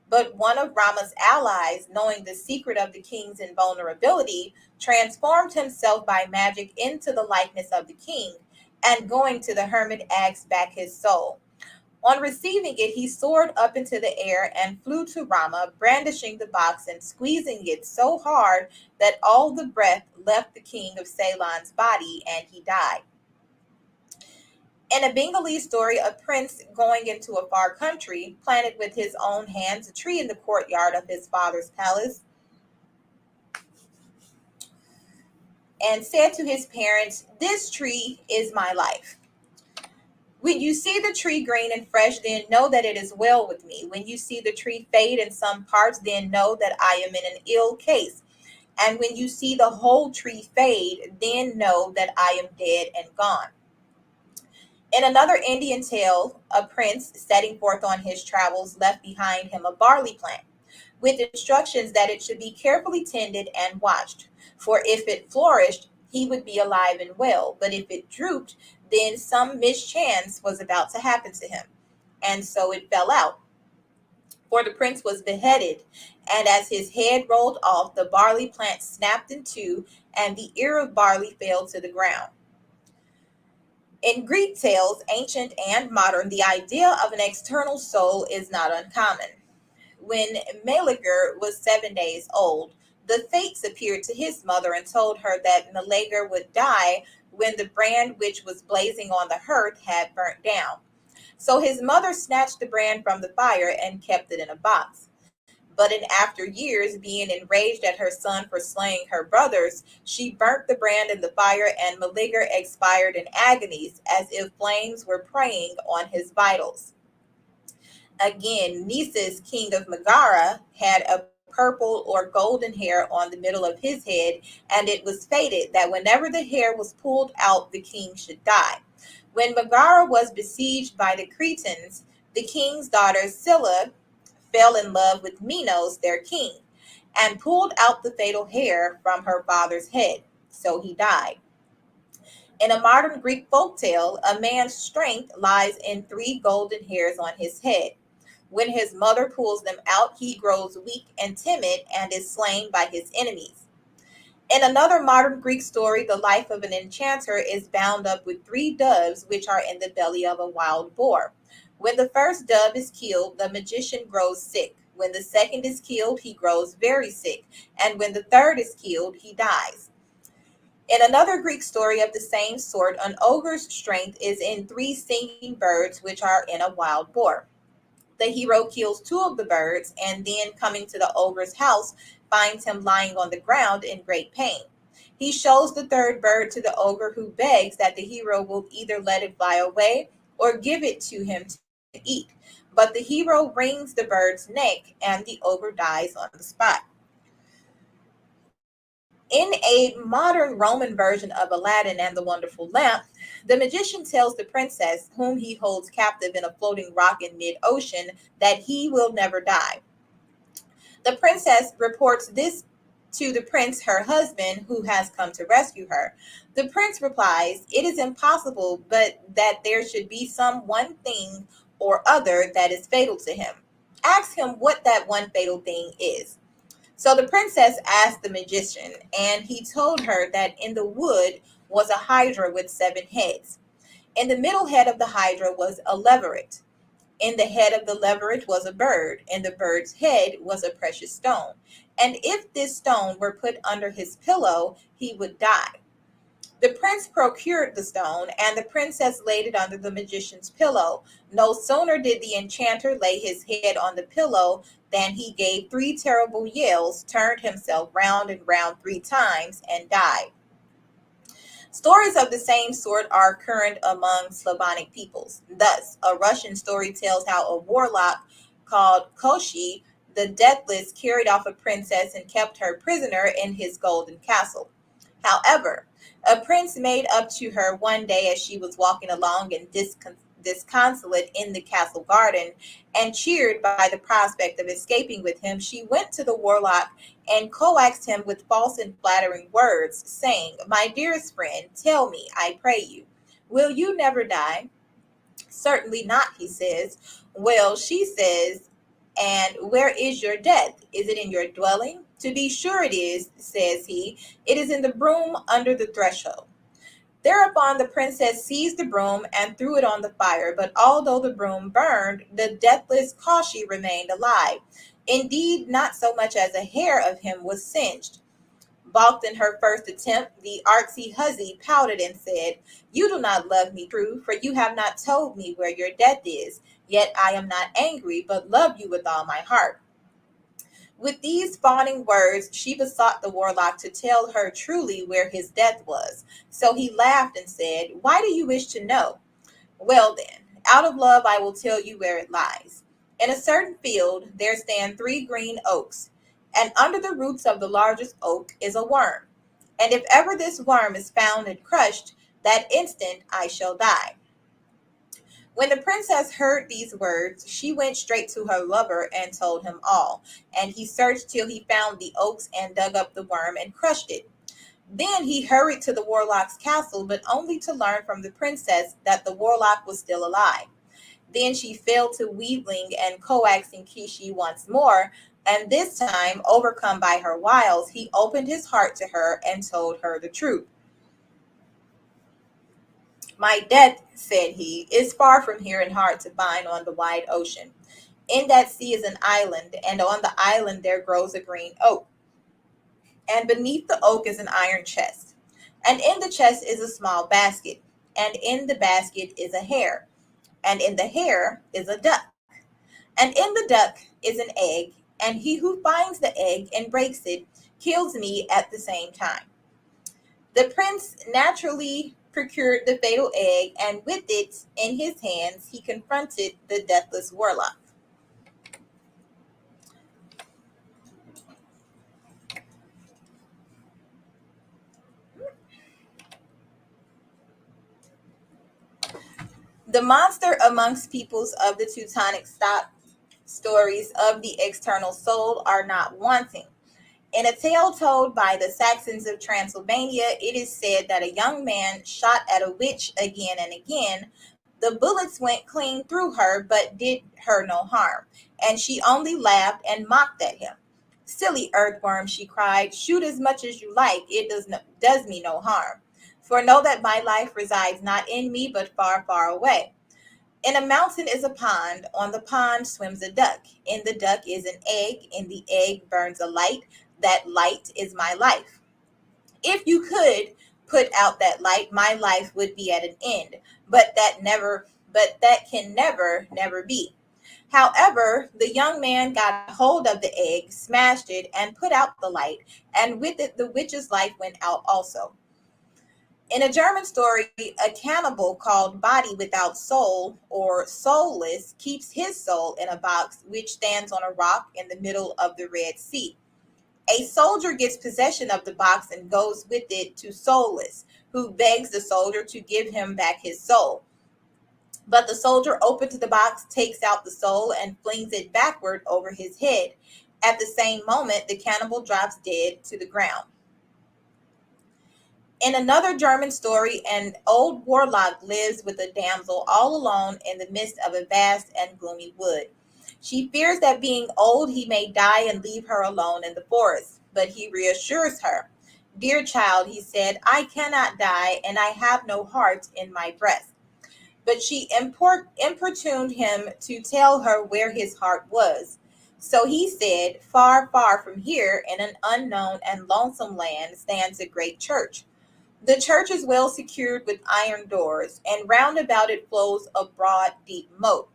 But one of Rama's allies, knowing the secret of the king's invulnerability, transformed himself by magic into the likeness of the king, and going to the hermit asked back his soul. On receiving it, he soared up into the air and flew to Rama, brandishing the box and squeezing it so hard that all the breath left the king of Ceylon's body, and he died. In a Bengali story, a prince going into a far country planted with his own hands a tree in the courtyard of his father's palace and said to his parents, "This tree is my life. When you see the tree green and fresh, then know that it is well with me. When you see the tree fade in some parts, then know that I am in an ill case. And when you see the whole tree fade, then know that I am dead and gone." In another Indian tale, a prince setting forth on his travels left behind him a barley plant, with instructions that it should be carefully tended and watched. For if it flourished, he would be alive and well, but if it drooped, then some mischance was about to happen to him. And so it fell out. For the prince was beheaded, and as his head rolled off, the barley plant snapped in two, and the ear of barley fell to the ground. In Greek tales, ancient and modern, the idea of an external soul is not uncommon. When Meleager was 7 days old, the Fates appeared to his mother and told her that Meleager would die when the brand which was blazing on the hearth had burnt down. So his mother snatched the brand from the fire and kept it in a box. But in after years, being enraged at her son for slaying her brothers, she burnt the brand in the fire, and Meleager expired in agonies, as if flames were preying on his vitals. Again, Nisus, king of Megara, had a purple or golden hair on the middle of his head, and it was fated that whenever the hair was pulled out, the king should die. When Megara was besieged by the Cretans, the king's daughter Scylla fell in love with Minos, their king, and pulled out the fatal hair from her father's head. So he died. In a modern Greek folktale, a man's strength lies in three golden hairs on his head. When his mother pulls them out, he grows weak and timid and is slain by his enemies. In another modern Greek story, the life of an enchanter is bound up with three doves which are in the belly of a wild boar. When the first dove is killed, the magician grows sick. When the second is killed, he grows very sick. And when the third is killed, he dies. In another Greek story of the same sort, an ogre's strength is in three singing birds which are in a wild boar. The hero kills two of the birds, and then coming to the ogre's house, finds him lying on the ground in great pain. He shows the third bird to the ogre, who begs that the hero will either let it fly away or give it to him to eat. But the hero wrings the bird's neck, and the ogre dies on the spot. In a modern Roman version of Aladdin and the Wonderful Lamp, the magician tells the princess, whom he holds captive in a floating rock in mid-ocean, that he will never die. The princess reports this to the prince, her husband, who has come to rescue her. The prince replies, "It is impossible, but that there should be some one thing or other that is fatal to him. Ask him what that one fatal thing is." So the princess asked the magician, and he told her that in the wood was a hydra with 7 heads. In the middle head of the hydra was a leveret. In the head of the leveret was a bird, and the bird's head was a precious stone. And if this stone were put under his pillow, he would die. The prince procured the stone, and the princess laid it under the magician's pillow. No sooner did the enchanter lay his head on the pillow than he gave 3 terrible yells, turned himself round and round 3 times, and died. Stories of the same sort are current among Slavonic peoples. Thus, a Russian story tells how a warlock called Koshi the Deathless carried off a princess and kept her prisoner in his golden castle. However, a prince made up to her one day as she was walking along and disconsolate in the castle garden, and cheered by the prospect of escaping with him, she went to the warlock and coaxed him with false and flattering words, saying, "My dearest friend, tell me, I pray you, will you never die?" "Certainly not," he says. "Well," she says, "and where is your death? Is it in your dwelling?" "To be sure it is," says he. "It is in the broom under the threshold." Thereupon the princess seized the broom and threw it on the fire, but although the broom burned, the deathless Kashi remained alive. Indeed, not so much as a hair of him was singed. Balked in her first attempt, the artsy hussy pouted and said, "You do not love me true, for you have not told me where your death is. Yet I am not angry, but love you with all my heart." With these fawning words, she besought the warlock to tell her truly where his death was. So he laughed and said, "Why do you wish to know?" "Well then, out of love I will tell you where it lies. In a certain field there stand 3 green oaks, and under the roots of the largest oak is a worm. And if ever this worm is found and crushed, that instant I shall die." When the princess heard these words, she went straight to her lover and told him all. And he searched till he found the oaks and dug up the worm and crushed it. Then he hurried to the warlock's castle, but only to learn from the princess that the warlock was still alive. Then she fell to wheedling and coaxing Kishi once more, and this time, overcome by her wiles, he opened his heart to her and told her the truth. "My death," said he, "is far from here and hard to find on the wide ocean. In that sea is an island, and on the island there grows a green oak. And beneath the oak is an iron chest. And in the chest is a small basket. And in the basket is a hare. And in the hare is a duck. And in the duck is an egg. And he who finds the egg and breaks it kills me at the same time." The prince naturally procured the fatal egg, and with it in his hands, he confronted the deathless warlock. The monster amongst peoples of the Teutonic stock stories of the external soul are not wanting. In a tale told by the Saxons of Transylvania, it is said that a young man shot at a witch again and again. The bullets went clean through her, but did her no harm, and she only laughed and mocked at him. "Silly earthworm," she cried, "shoot as much as you like, it does me no harm. For know that my life resides not in me, but far, far away. In a mountain is a pond. On the pond swims a duck. In the duck is an egg. In the egg burns a light. That light is my life. If you could put out that light, my life would be at an end. But that can never, never be." However, the young man got hold of the egg, smashed it, and put out the light, and with it the witch's life went out also. In a German story, a cannibal called Body Without Soul or Soulless keeps his soul in a box which stands on a rock in the middle of the Red Sea. A soldier gets possession of the box and goes with it to Soulless, who begs the soldier to give him back his soul. But the soldier opens the box, takes out the soul, and flings it backward over his head. At the same moment, the cannibal drops dead to the ground. In another German story, an old warlock lives with a damsel all alone in the midst of a vast and gloomy wood. She fears that being old, he may die and leave her alone in the forest. But he reassures her. Dear child, he said, I cannot die, and I have no heart in my breast. But she importuned him to tell her where his heart was. So he said, far, far from here, in an unknown and lonesome land, stands a great church. The church is well secured with iron doors, and round about it flows a broad, deep moat.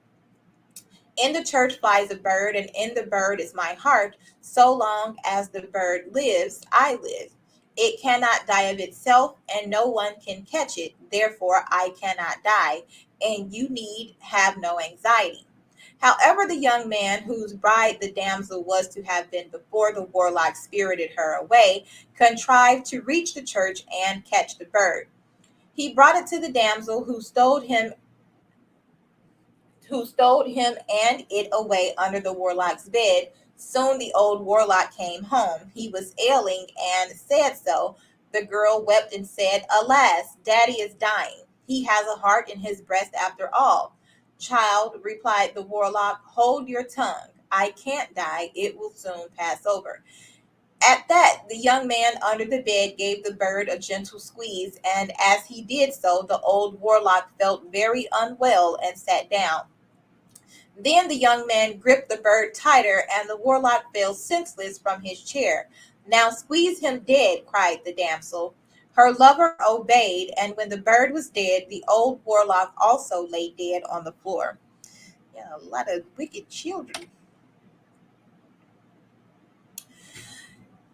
In the church flies a bird, and in the bird is my heart. So long as the bird lives, I live. It cannot die of itself, and no one can catch it. Therefore, I cannot die, and you need have no anxiety. However, the young man whose bride the damsel was to have been before the warlock spirited her away, contrived to reach the church and catch the bird. He brought it to the damsel, who stowed him and it away under the warlock's bed. Soon the old warlock came home. He was ailing and said so. The girl wept and said, Alas, Daddy is dying. He has a heart in his breast after all. Child, replied the warlock, hold your tongue. I can't die. It will soon pass over. At that, the young man under the bed gave the bird a gentle squeeze, and as he did so, the old warlock felt very unwell and sat down. Then the young man gripped the bird tighter, and the warlock fell senseless from his chair. Now squeeze him dead, cried the damsel. Her lover obeyed, and when the bird was dead, the old warlock also lay dead on the floor. Yeah, a lot of wicked children.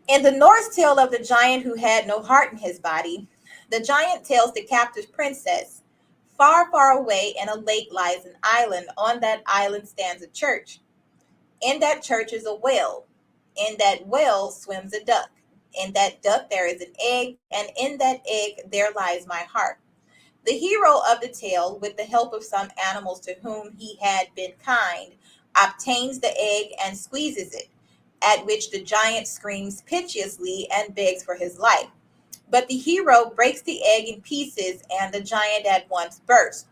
In the Norse tale of the giant who had no heart in his body, the giant tells the captive princess, far, far away in a lake lies an island. On that island stands a church. In that church is a well. In that well swims a duck. In that duck there is an egg, and in that egg there lies my heart. The hero of the tale, with the help of some animals to whom he had been kind, obtains the egg and squeezes it, at which the giant screams piteously and begs for his life. But the hero breaks the egg in pieces, and the giant at once bursts.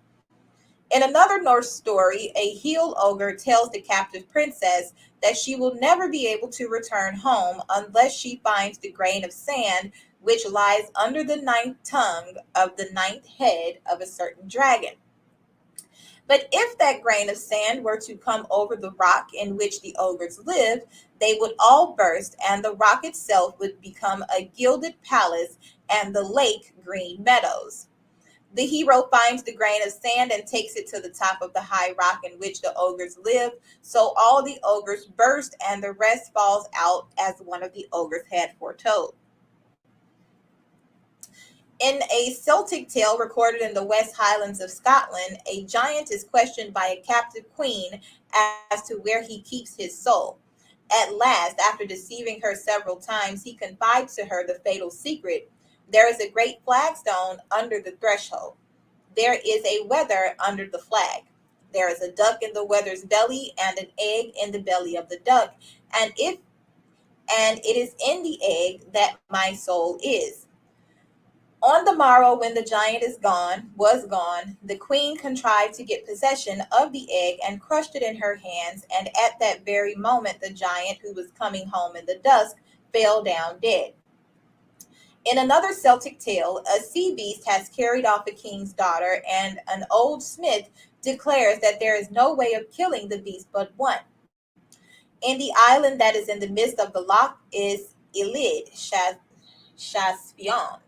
In another Norse story, a heel ogre tells the captive princess that she will never be able to return home unless she finds the grain of sand which lies under the ninth tongue of the ninth head of a certain dragon. But if that grain of sand were to come over the rock in which the ogres live, they would all burst, and the rock itself would become a gilded palace, and the lake green meadows. The hero finds the grain of sand and takes it to the top of the high rock in which the ogres live. So all the ogres burst, and the rest falls out as one of the ogres had foretold. In a Celtic tale recorded in the West Highlands of Scotland, a giant is questioned by a captive queen as to where he keeps his soul. At last, after deceiving her several times, he confides to her the fatal secret. There is a great flagstone under the threshold. There is a wether under the flag. There is a duck in the wether's belly and an egg in the belly of the duck, and it is in the egg that my soul is. On the morrow, when the giant was gone, the queen contrived to get possession of the egg and crushed it in her hands, and at that very moment the giant, who was coming home in the dusk, fell down dead. In another Celtic tale, a sea beast has carried off a king's daughter, and an old smith declares that there is no way of killing the beast but one. In the island that is in the midst of the loch is Elid Shaspion,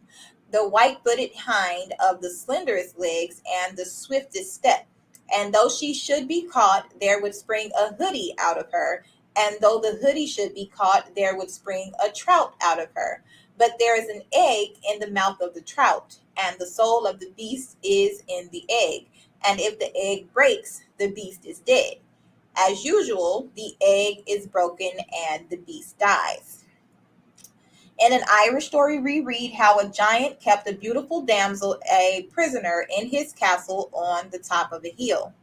the white-footed hind of the slenderest legs and the swiftest step. And though she should be caught, there would spring a hoodie out of her. And though the hoodie should be caught, there would spring a trout out of her. But there is an egg in the mouth of the trout, and the soul of the beast is in the egg. And if the egg breaks, the beast is dead. As usual, the egg is broken and the beast dies. In an Irish story, we read how a giant kept a beautiful damsel a prisoner in his castle on the top of a hill,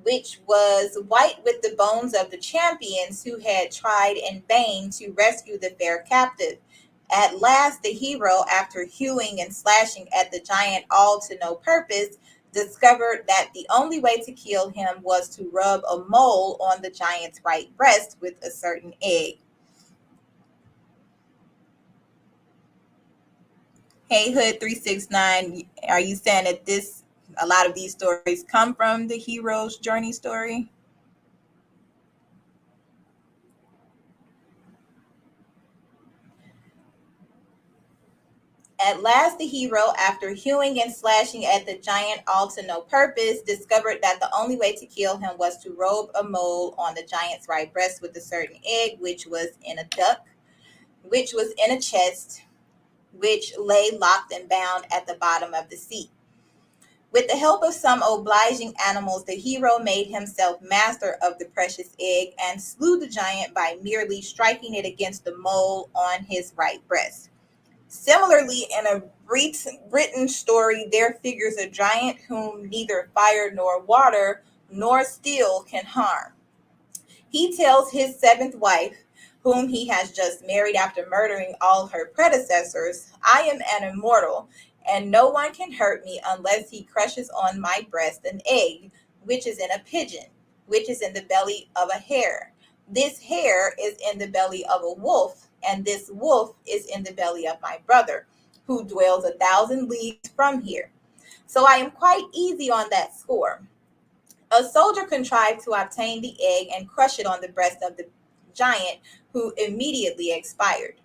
which was white with the bones of the champions who had tried in vain to rescue the fair captive. At last, the hero, after hewing and slashing at the giant all to no purpose, discovered that the only way to kill him was to rub a mole on the giant's right breast with a certain egg. Hey, Hood 369, are you saying that a lot of these stories come from the hero's journey story? At last, the hero, after hewing and slashing at the giant all to no purpose, discovered that the only way to kill him was to robe a mole on the giant's right breast with a certain egg, which was in a duck, which was in a chest, which lay locked and bound at the bottom of the sea. With the help of some obliging animals, the hero made himself master of the precious egg and slew the giant by merely striking it against the mole on his right breast. Similarly, in a Britain story, there figures a giant whom neither fire nor water nor steel can harm. He tells his seventh wife, whom he has just married after murdering all her predecessors, I am an immortal, and no one can hurt me unless he crushes on my breast an egg, which is in a pigeon, which is in the belly of a hare. This hare is in the belly of a wolf, and this wolf is in the belly of my brother, who dwells 1,000 leagues from here. So I am quite easy on that score. A soldier contrived to obtain the egg and crush it on the breast of the giant, who immediately expired.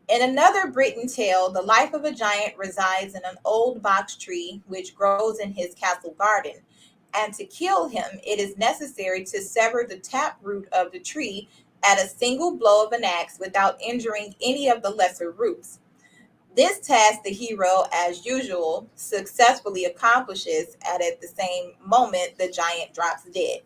In another Britain tale, the life of a giant resides in an old box tree which grows in his castle garden, and to kill him it is necessary to sever the tap root of the tree at a single blow of an axe without injuring any of the lesser roots. This task the hero, as usual, successfully accomplishes, and at the same moment the giant drops dead.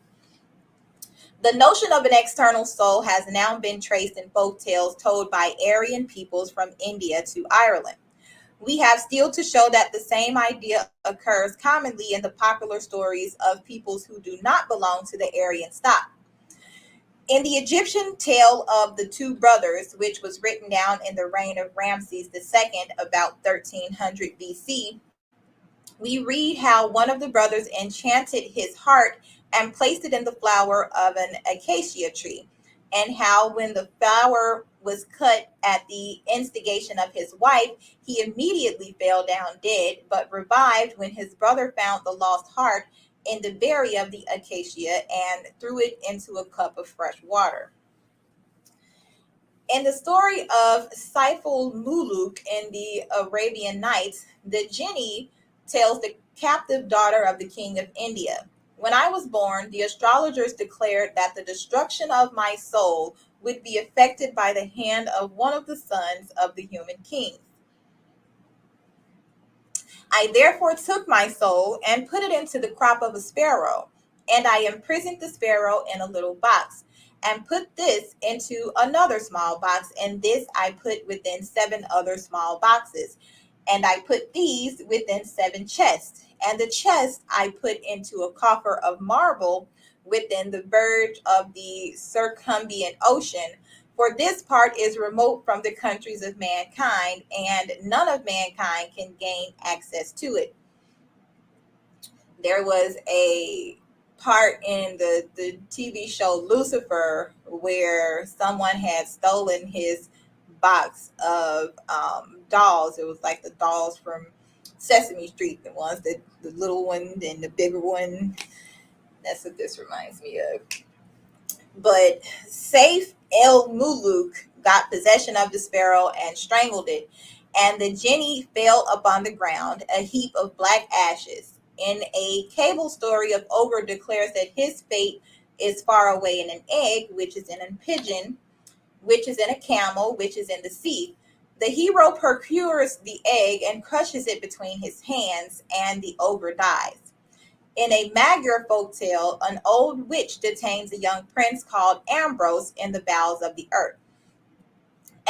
The notion of an external soul has now been traced in folk tales told by Aryan peoples from India to Ireland. We have still to show that the same idea occurs commonly in the popular stories of peoples who do not belong to the Aryan stock. In the Egyptian tale of the two brothers, which was written down in the reign of Ramses II about 1300 BC, we read how one of the brothers enchanted his heart and placed it in the flower of an acacia tree, and how when the flower was cut at the instigation of his wife, he immediately fell down dead, but revived when his brother found the lost heart in the berry of the acacia and threw it into a cup of fresh water. In the story of Saiful Muluk in the Arabian Nights, the genie tells the captive daughter of the king of India, when I was born, the astrologers declared that the destruction of my soul would be effected by the hand of one of the sons of the human kings. I therefore took my soul and put it into the crop of a sparrow, and I imprisoned the sparrow in a little box, and put this into another small box, and this I put within 7 other small boxes, and I put these within 7 chests, and the chest I put into a coffer of marble within the verge of the circumambient ocean, for this part is remote from the countries of mankind, and none of mankind can gain access to it. There was a part in the TV show Lucifer where someone had stolen his box of dolls. It was like the dolls from Sesame Street, the ones that the little one and the bigger one. That's what this reminds me of. But Saif El Muluk got possession of the sparrow and strangled it, and the genie fell upon the ground, a heap of black ashes. In a cable story of Ogre declares that his fate is far away in an egg, which is in a pigeon, which is in a camel, which is in the sea. The hero procures the egg and crushes it between his hands, and the ogre dies. In a Magyar folktale, an old witch detains a young prince called Ambrose in the bowels of the earth.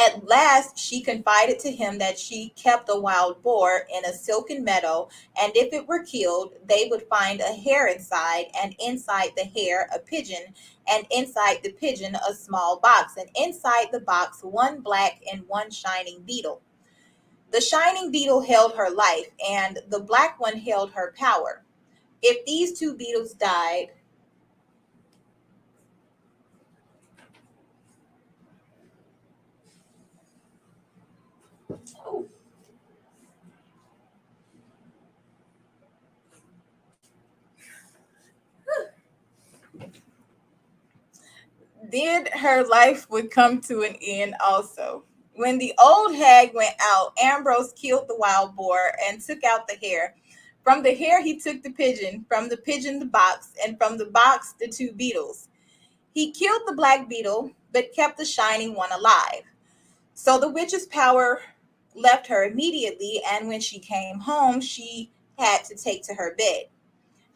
At last she confided to him that she kept a wild boar in a silken meadow, and if it were killed, they would find a hare inside, and inside the hare a pigeon, and inside the pigeon a small box, and inside the box one black and one shining beetle. The shining beetle held her life, and the black one held her power. If these two beetles died, oh, then her life would come to an end also. When the old hag went out, Ambrose killed the wild boar and took out the hare. From the hare he took the pigeon, from the pigeon the box, and from the box the two beetles. He killed the black beetle, but kept the shining one alive. So the witch's power left her immediately, and when she came home, she had to take to her bed.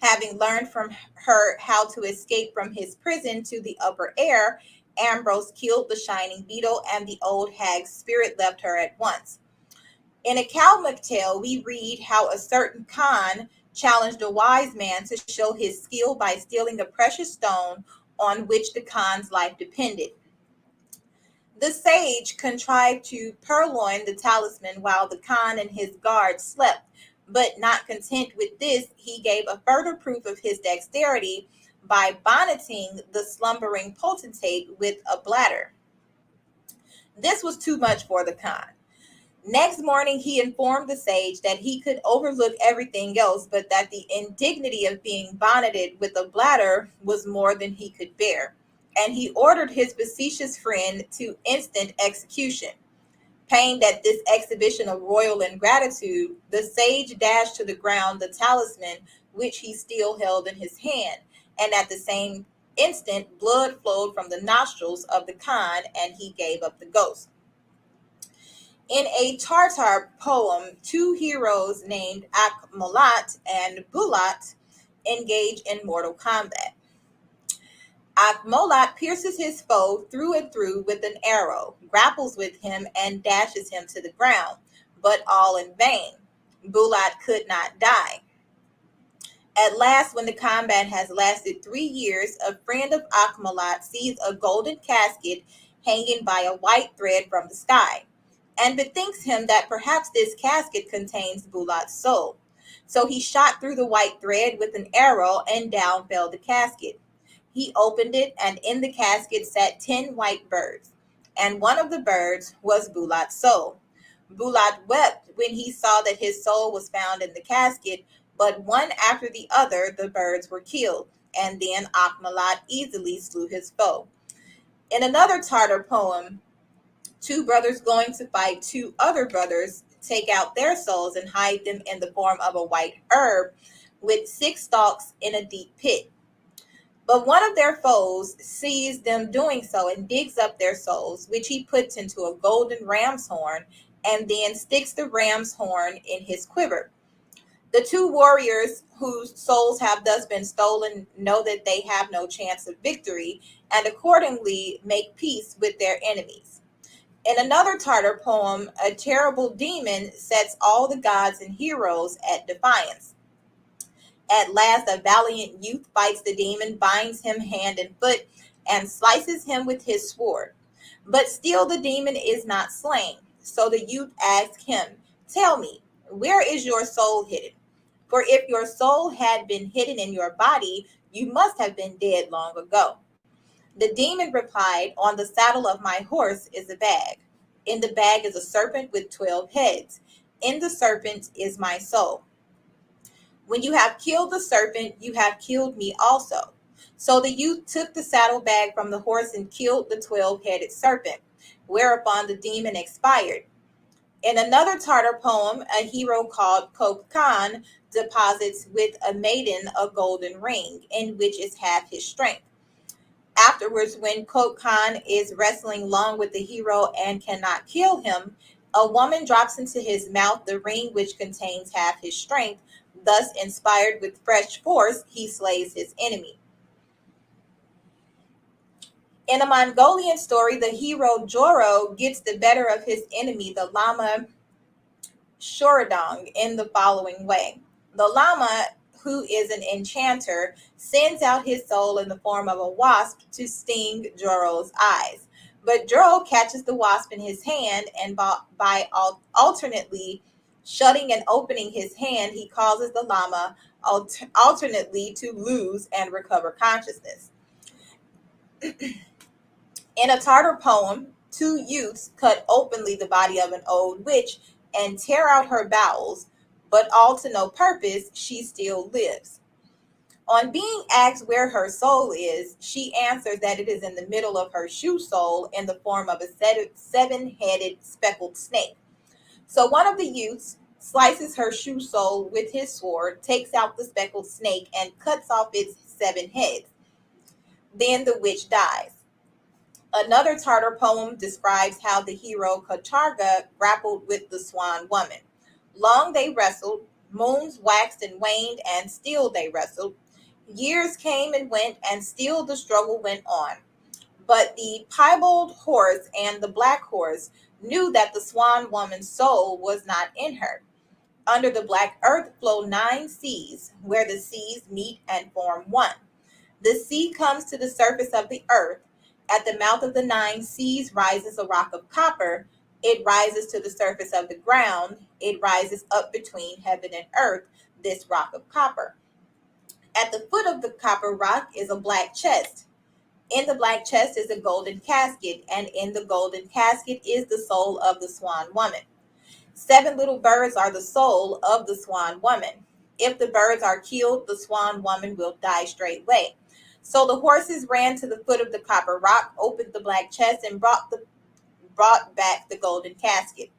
Having learned from her how to escape from his prison to the upper air, Ambrose killed the shining beetle, and the old hag's spirit left her at once. In a Kalmuck tale, we read how a certain Khan challenged a wise man to show his skill by stealing a precious stone on which the Khan's life depended. The sage contrived to purloin the talisman while the Khan and his guards slept, but not content with this, he gave a further proof of his dexterity by bonneting the slumbering potentate with a bladder. This was too much for the Khan. Next morning, he informed the sage that he could overlook everything else, but that the indignity of being bonneted with a bladder was more than he could bear, and he ordered his facetious friend to instant execution. Pained at this exhibition of royal ingratitude, the sage dashed to the ground the talisman which he still held in his hand, and at the same instant blood flowed from the nostrils of the Khan, and he gave up the ghost. In a Tartar poem, two heroes named Akmolat and Bulat engage in mortal combat. Akmolat pierces his foe through and through with an arrow, grapples with him, and dashes him to the ground, but all in vain. Bulat could not die. At last, when the combat has lasted 3 years, a friend of Akmolat sees a golden casket hanging by a white thread from the sky, and bethinks him that perhaps this casket contains Bulat's soul. So he shot through the white thread with an arrow, and down fell the casket. He opened it, and in the casket sat 10 white birds, and one of the birds was Bulat's soul. Bulat wept when he saw that his soul was found in the casket, but one after the other the birds were killed, and then Akmalat easily slew his foe. In another Tartar poem, two brothers going to fight two other brothers take out their souls and hide them in the form of a white herb with 6 stalks in a deep pit. But one of their foes sees them doing so and digs up their souls, which he puts into a golden ram's horn, and then sticks the ram's horn in his quiver. The two warriors whose souls have thus been stolen know that they have no chance of victory, and accordingly make peace with their enemies. In another Tartar poem, a terrible demon sets all the gods and heroes at defiance. At last, a valiant youth fights the demon, binds him hand and foot, and slices him with his sword. But still the demon is not slain. So the youth asks him, "Tell me, where is your soul hidden? For if your soul had been hidden in your body, you must have been dead long ago." The demon replied, "On the saddle of my horse is a bag. In the bag is a serpent with 12 heads. In the serpent is my soul. When you have killed the serpent, you have killed me also." So the youth took the saddlebag from the horse and killed the 12-headed serpent, whereupon the demon expired. In another Tartar poem, a hero called Kok Khan deposits with a maiden a golden ring, in which is half his strength. Afterwards, when Kok Khan is wrestling long with the hero and cannot kill him, a woman drops into his mouth the ring which contains half his strength. Thus, inspired with fresh force, he slays his enemy. In a Mongolian story, the hero Joro gets the better of his enemy, the Lama Shoradong, in the following way. The Lama, who is an enchanter, sends out his soul in the form of a wasp to sting Joro's eyes. But Joro catches the wasp in his hand, and by alternately shutting and opening his hand, he causes the Lama alternately to lose and recover consciousness. In a Tartar poem, two youths cut openly the body of an old witch and tear out her bowels, but all to no purpose, she still lives. On being asked where her soul is, she answers that it is in the middle of her shoe sole in the form of a seven-headed speckled snake. So one of the youths slices her shoe sole with his sword, takes out the speckled snake, and cuts off its 7 heads. Then the witch dies. Another Tartar poem describes how the hero Kacharga grappled with the swan woman. Long they wrestled, moons waxed and waned, and still they wrestled. Years came and went, and still the struggle went on. But the piebald horse and the black horse knew that the swan woman's soul was not in her. Under the black earth flow 9 seas, where the seas meet and form one. The sea comes to the surface of the earth. At the mouth of the 9 seas rises a rock of copper. It rises to the surface of the ground. It rises up between heaven and earth, this rock of copper. At the foot of the copper rock is a black chest. In the black chest is a golden casket, and in the golden casket is the soul of the swan woman. 7 little birds are the soul of the swan woman. If the birds are killed, the swan woman will die straightway. So the horses ran to the foot of the copper rock, opened the black chest, and brought back the golden casket.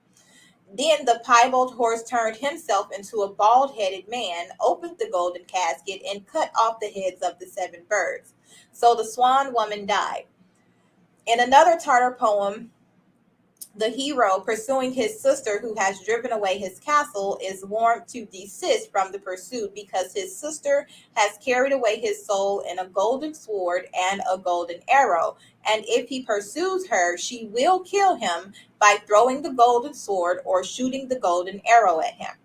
Then the piebald horse turned himself into a bald-headed man, opened the golden casket, and cut off the heads of the 7 birds. So the swan woman died. In another Tartar poem, the hero, pursuing his sister who has driven away his castle, is warned to desist from the pursuit because his sister has carried away his soul in a golden sword and a golden arrow, and if he pursues her, she will kill him by throwing the golden sword or shooting the golden arrow at him.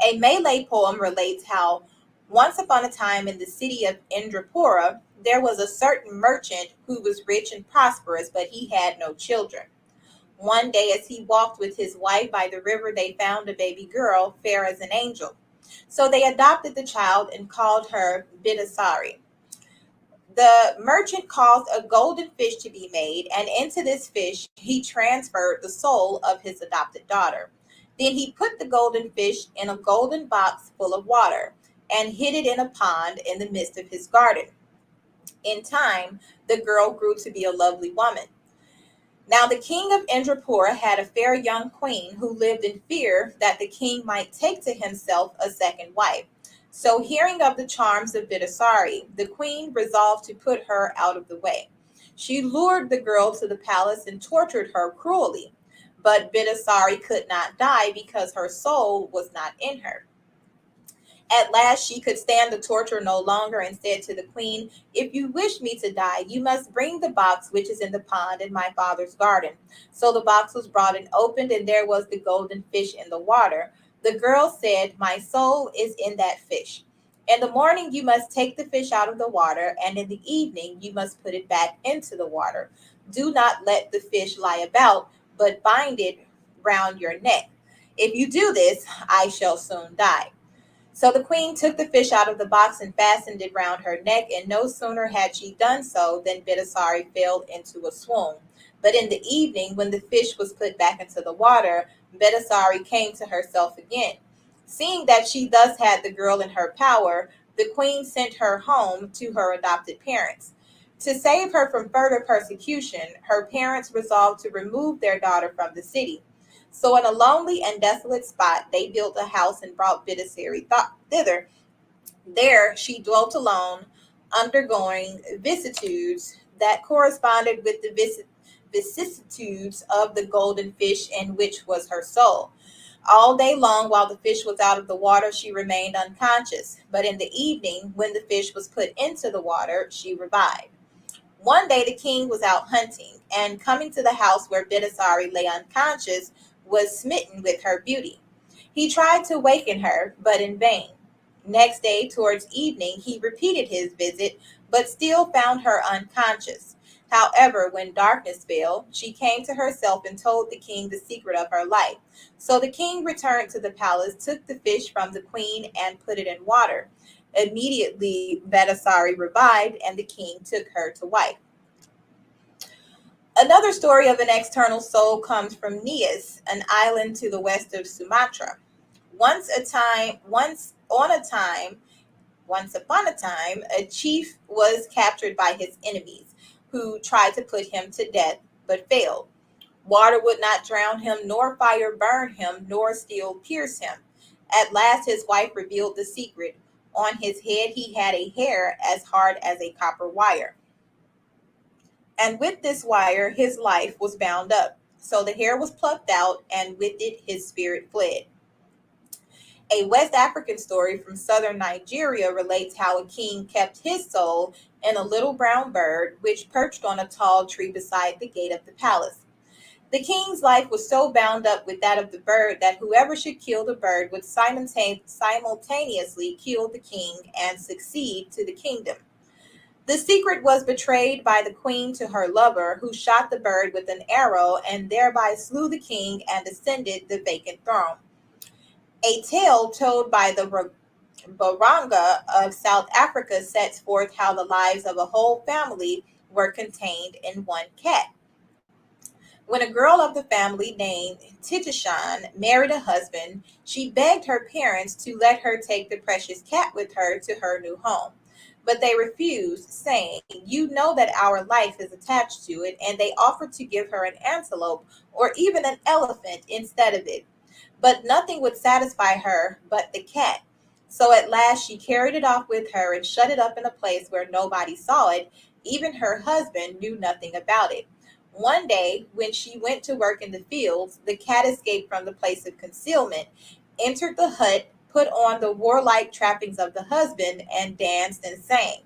A Malay poem relates how once upon a time in the city of Indrapura, there was a certain merchant who was rich and prosperous, but he had no children. One day, as he walked with his wife by the river, they found a baby girl, fair as an angel. So they adopted the child and called her Bidasari. The merchant caused a golden fish to be made, and into this fish he transferred the soul of his adopted daughter. Then he put the golden fish in a golden box full of water and hid it in a pond in the midst of his garden. In time, the girl grew to be a lovely woman. Now the king of Indrapura had a fair young queen who lived in fear that the king might take to himself a second wife. So hearing of the charms of Bidasari, the queen resolved to put her out of the way. She lured the girl to the palace and tortured her cruelly. But Bidasari could not die because her soul was not in her. At last she could stand the torture no longer and said to the queen, "If you wish me to die, you must bring the box which is in the pond in my father's garden." So the box was brought and opened, and there was the golden fish in the water. The girl said, "My soul is in that fish. In the morning you must take the fish out of the water, and in the evening you must put it back into the water. Do not let the fish lie about, but bind it round your neck. If you do this, I shall soon die." So the queen took the fish out of the box and fastened it round her neck, and no sooner had she done so than Bidasari fell into a swoon. But in the evening, when the fish was put back into the water, Bidasari came to herself again. Seeing that she thus had the girl in her power, the queen sent her home to her adopted parents. To save her from further persecution, her parents resolved to remove their daughter from the city. So in a lonely and desolate spot, they built a house and brought Bidasari thither. There she dwelt alone, undergoing vicissitudes that corresponded with the vicissitudes of the golden fish in which was her soul. All day long, while the fish was out of the water, she remained unconscious. But in the evening, when the fish was put into the water, she revived. One day the king was out hunting, and coming to the house where Bidasari lay unconscious, was smitten with her beauty. He tried to waken her, but in vain. Next day, towards evening, he repeated his visit, but still found her unconscious. However, when darkness fell, she came to herself and told the king the secret of her life. So the king returned to the palace, took the fish from the queen, and put it in water. Immediately, Bidasari revived, and the king took her to wife. Another story of an external soul comes from Nias, an island to the west of Sumatra. Once upon a time, a chief was captured by his enemies, who tried to put him to death, but failed. Water would not drown him, nor fire burn him, nor steel pierce him. At last his wife revealed the secret. On his head he had a hair as hard as a copper wire. And with this wire his life was bound up. So the hair was plucked out, and with it his spirit fled. A West African story from southern Nigeria relates how a king kept his soul in a little brown bird which perched on a tall tree beside the gate of the palace. The king's life was so bound up with that of the bird that whoever should kill the bird would simultaneously kill the king and succeed to the kingdom. The secret was betrayed by the queen to her lover, who shot the bird with an arrow and thereby slew the king and ascended the vacant throne. A tale told by the Baranga of South Africa sets forth how the lives of a whole family were contained in one cat. When a girl of the family named Titishan married a husband, she begged her parents to let her take the precious cat with her to her new home. But they refused, saying, "You know that our life is attached to it," and they offered to give her an antelope or even an elephant instead of it. But nothing would satisfy her but the cat. So at last she carried it off with her and shut it up in a place where nobody saw it. Even her husband knew nothing about it. One day, when she went to work in the fields, the cat escaped from the place of concealment, entered the hut, put on the warlike trappings of the husband, and danced and sang.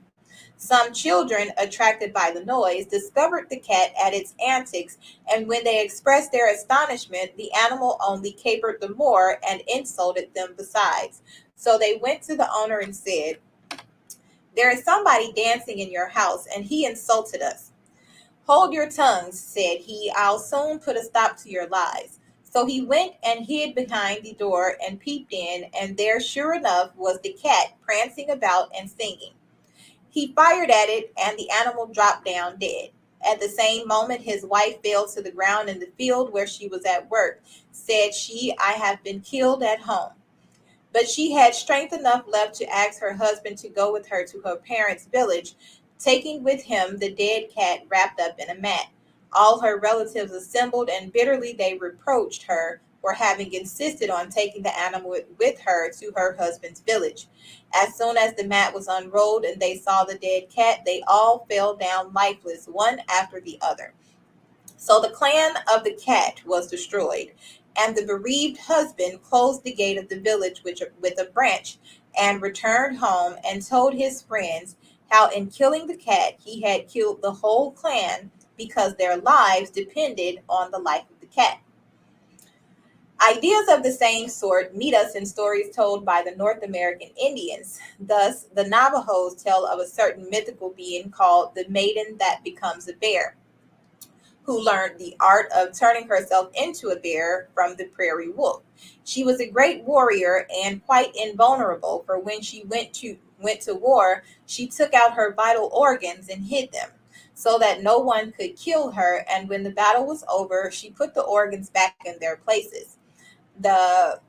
Some children, attracted by the noise, discovered the cat at its antics, and when they expressed their astonishment, the animal only capered the more and insulted them besides. So they went to the owner and said, "There is somebody dancing in your house, and he insulted us." "Hold your tongues," said he. "I'll soon put a stop to your lies." So he went and hid behind the door and peeped in, and there, sure enough, was the cat prancing about and singing. He fired at it, and the animal dropped down dead. At the same moment, his wife fell to the ground in the field where she was at work. Said she, "I have been killed at home." But she had strength enough left to ask her husband to go with her to her parents' village, taking with him the dead cat wrapped up in a mat. All her relatives assembled, and bitterly they reproached her for having insisted on taking the animal with her to her husband's village. As soon as the mat was unrolled and they saw the dead cat, they all fell down lifeless, one after the other. So the clan of the cat was destroyed, and the bereaved husband closed the gate of the village with a branch, and returned home and told his friends how in killing the cat he had killed the whole clan because their lives depended on the life of the cat. Ideas of the same sort meet us in stories told by the North American Indians. Thus, the Navajos tell of a certain mythical being called the maiden that becomes a bear, who learned the art of turning herself into a bear from the prairie wolf. She was a great warrior and quite invulnerable, for when she went to war, she took out her vital organs and hid them so that no one could kill her, and when the battle was over, she put the organs back in their places. The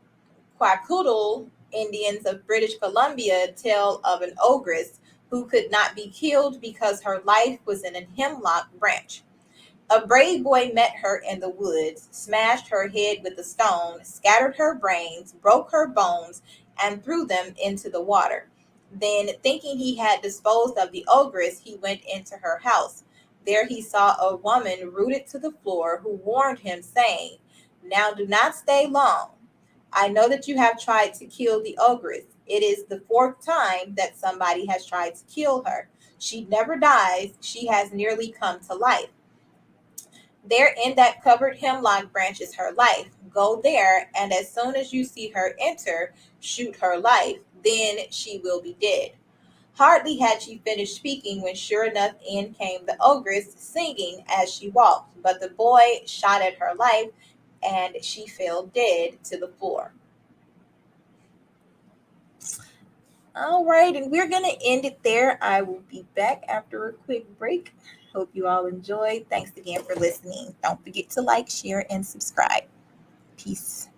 Kwakiutl Indians of British Columbia tell of an ogress who could not be killed because her life was in a hemlock branch. A brave boy met her in the woods, smashed her head with a stone, scattered her brains, broke her bones, and threw them into the water. Then, thinking he had disposed of the ogress, he went into her house. There he saw a woman rooted to the floor who warned him, saying, "Now do not stay long. I know that you have tried to kill the ogress. It is the fourth time that somebody has tried to kill her. She never dies. She has nearly come to life. There in that covered hemlock branch is her life. Go there, and as soon as you see her enter, shoot her life. Then she will be dead. Hardly had she finished speaking when sure enough in came the ogress, singing as she walked. But the boy shot at her life, and she fell dead to the floor. All right, and we're going to end it there. I will be back after a quick break. Hope you all enjoyed. Thanks again for listening. Don't forget to like, share, and subscribe. Peace.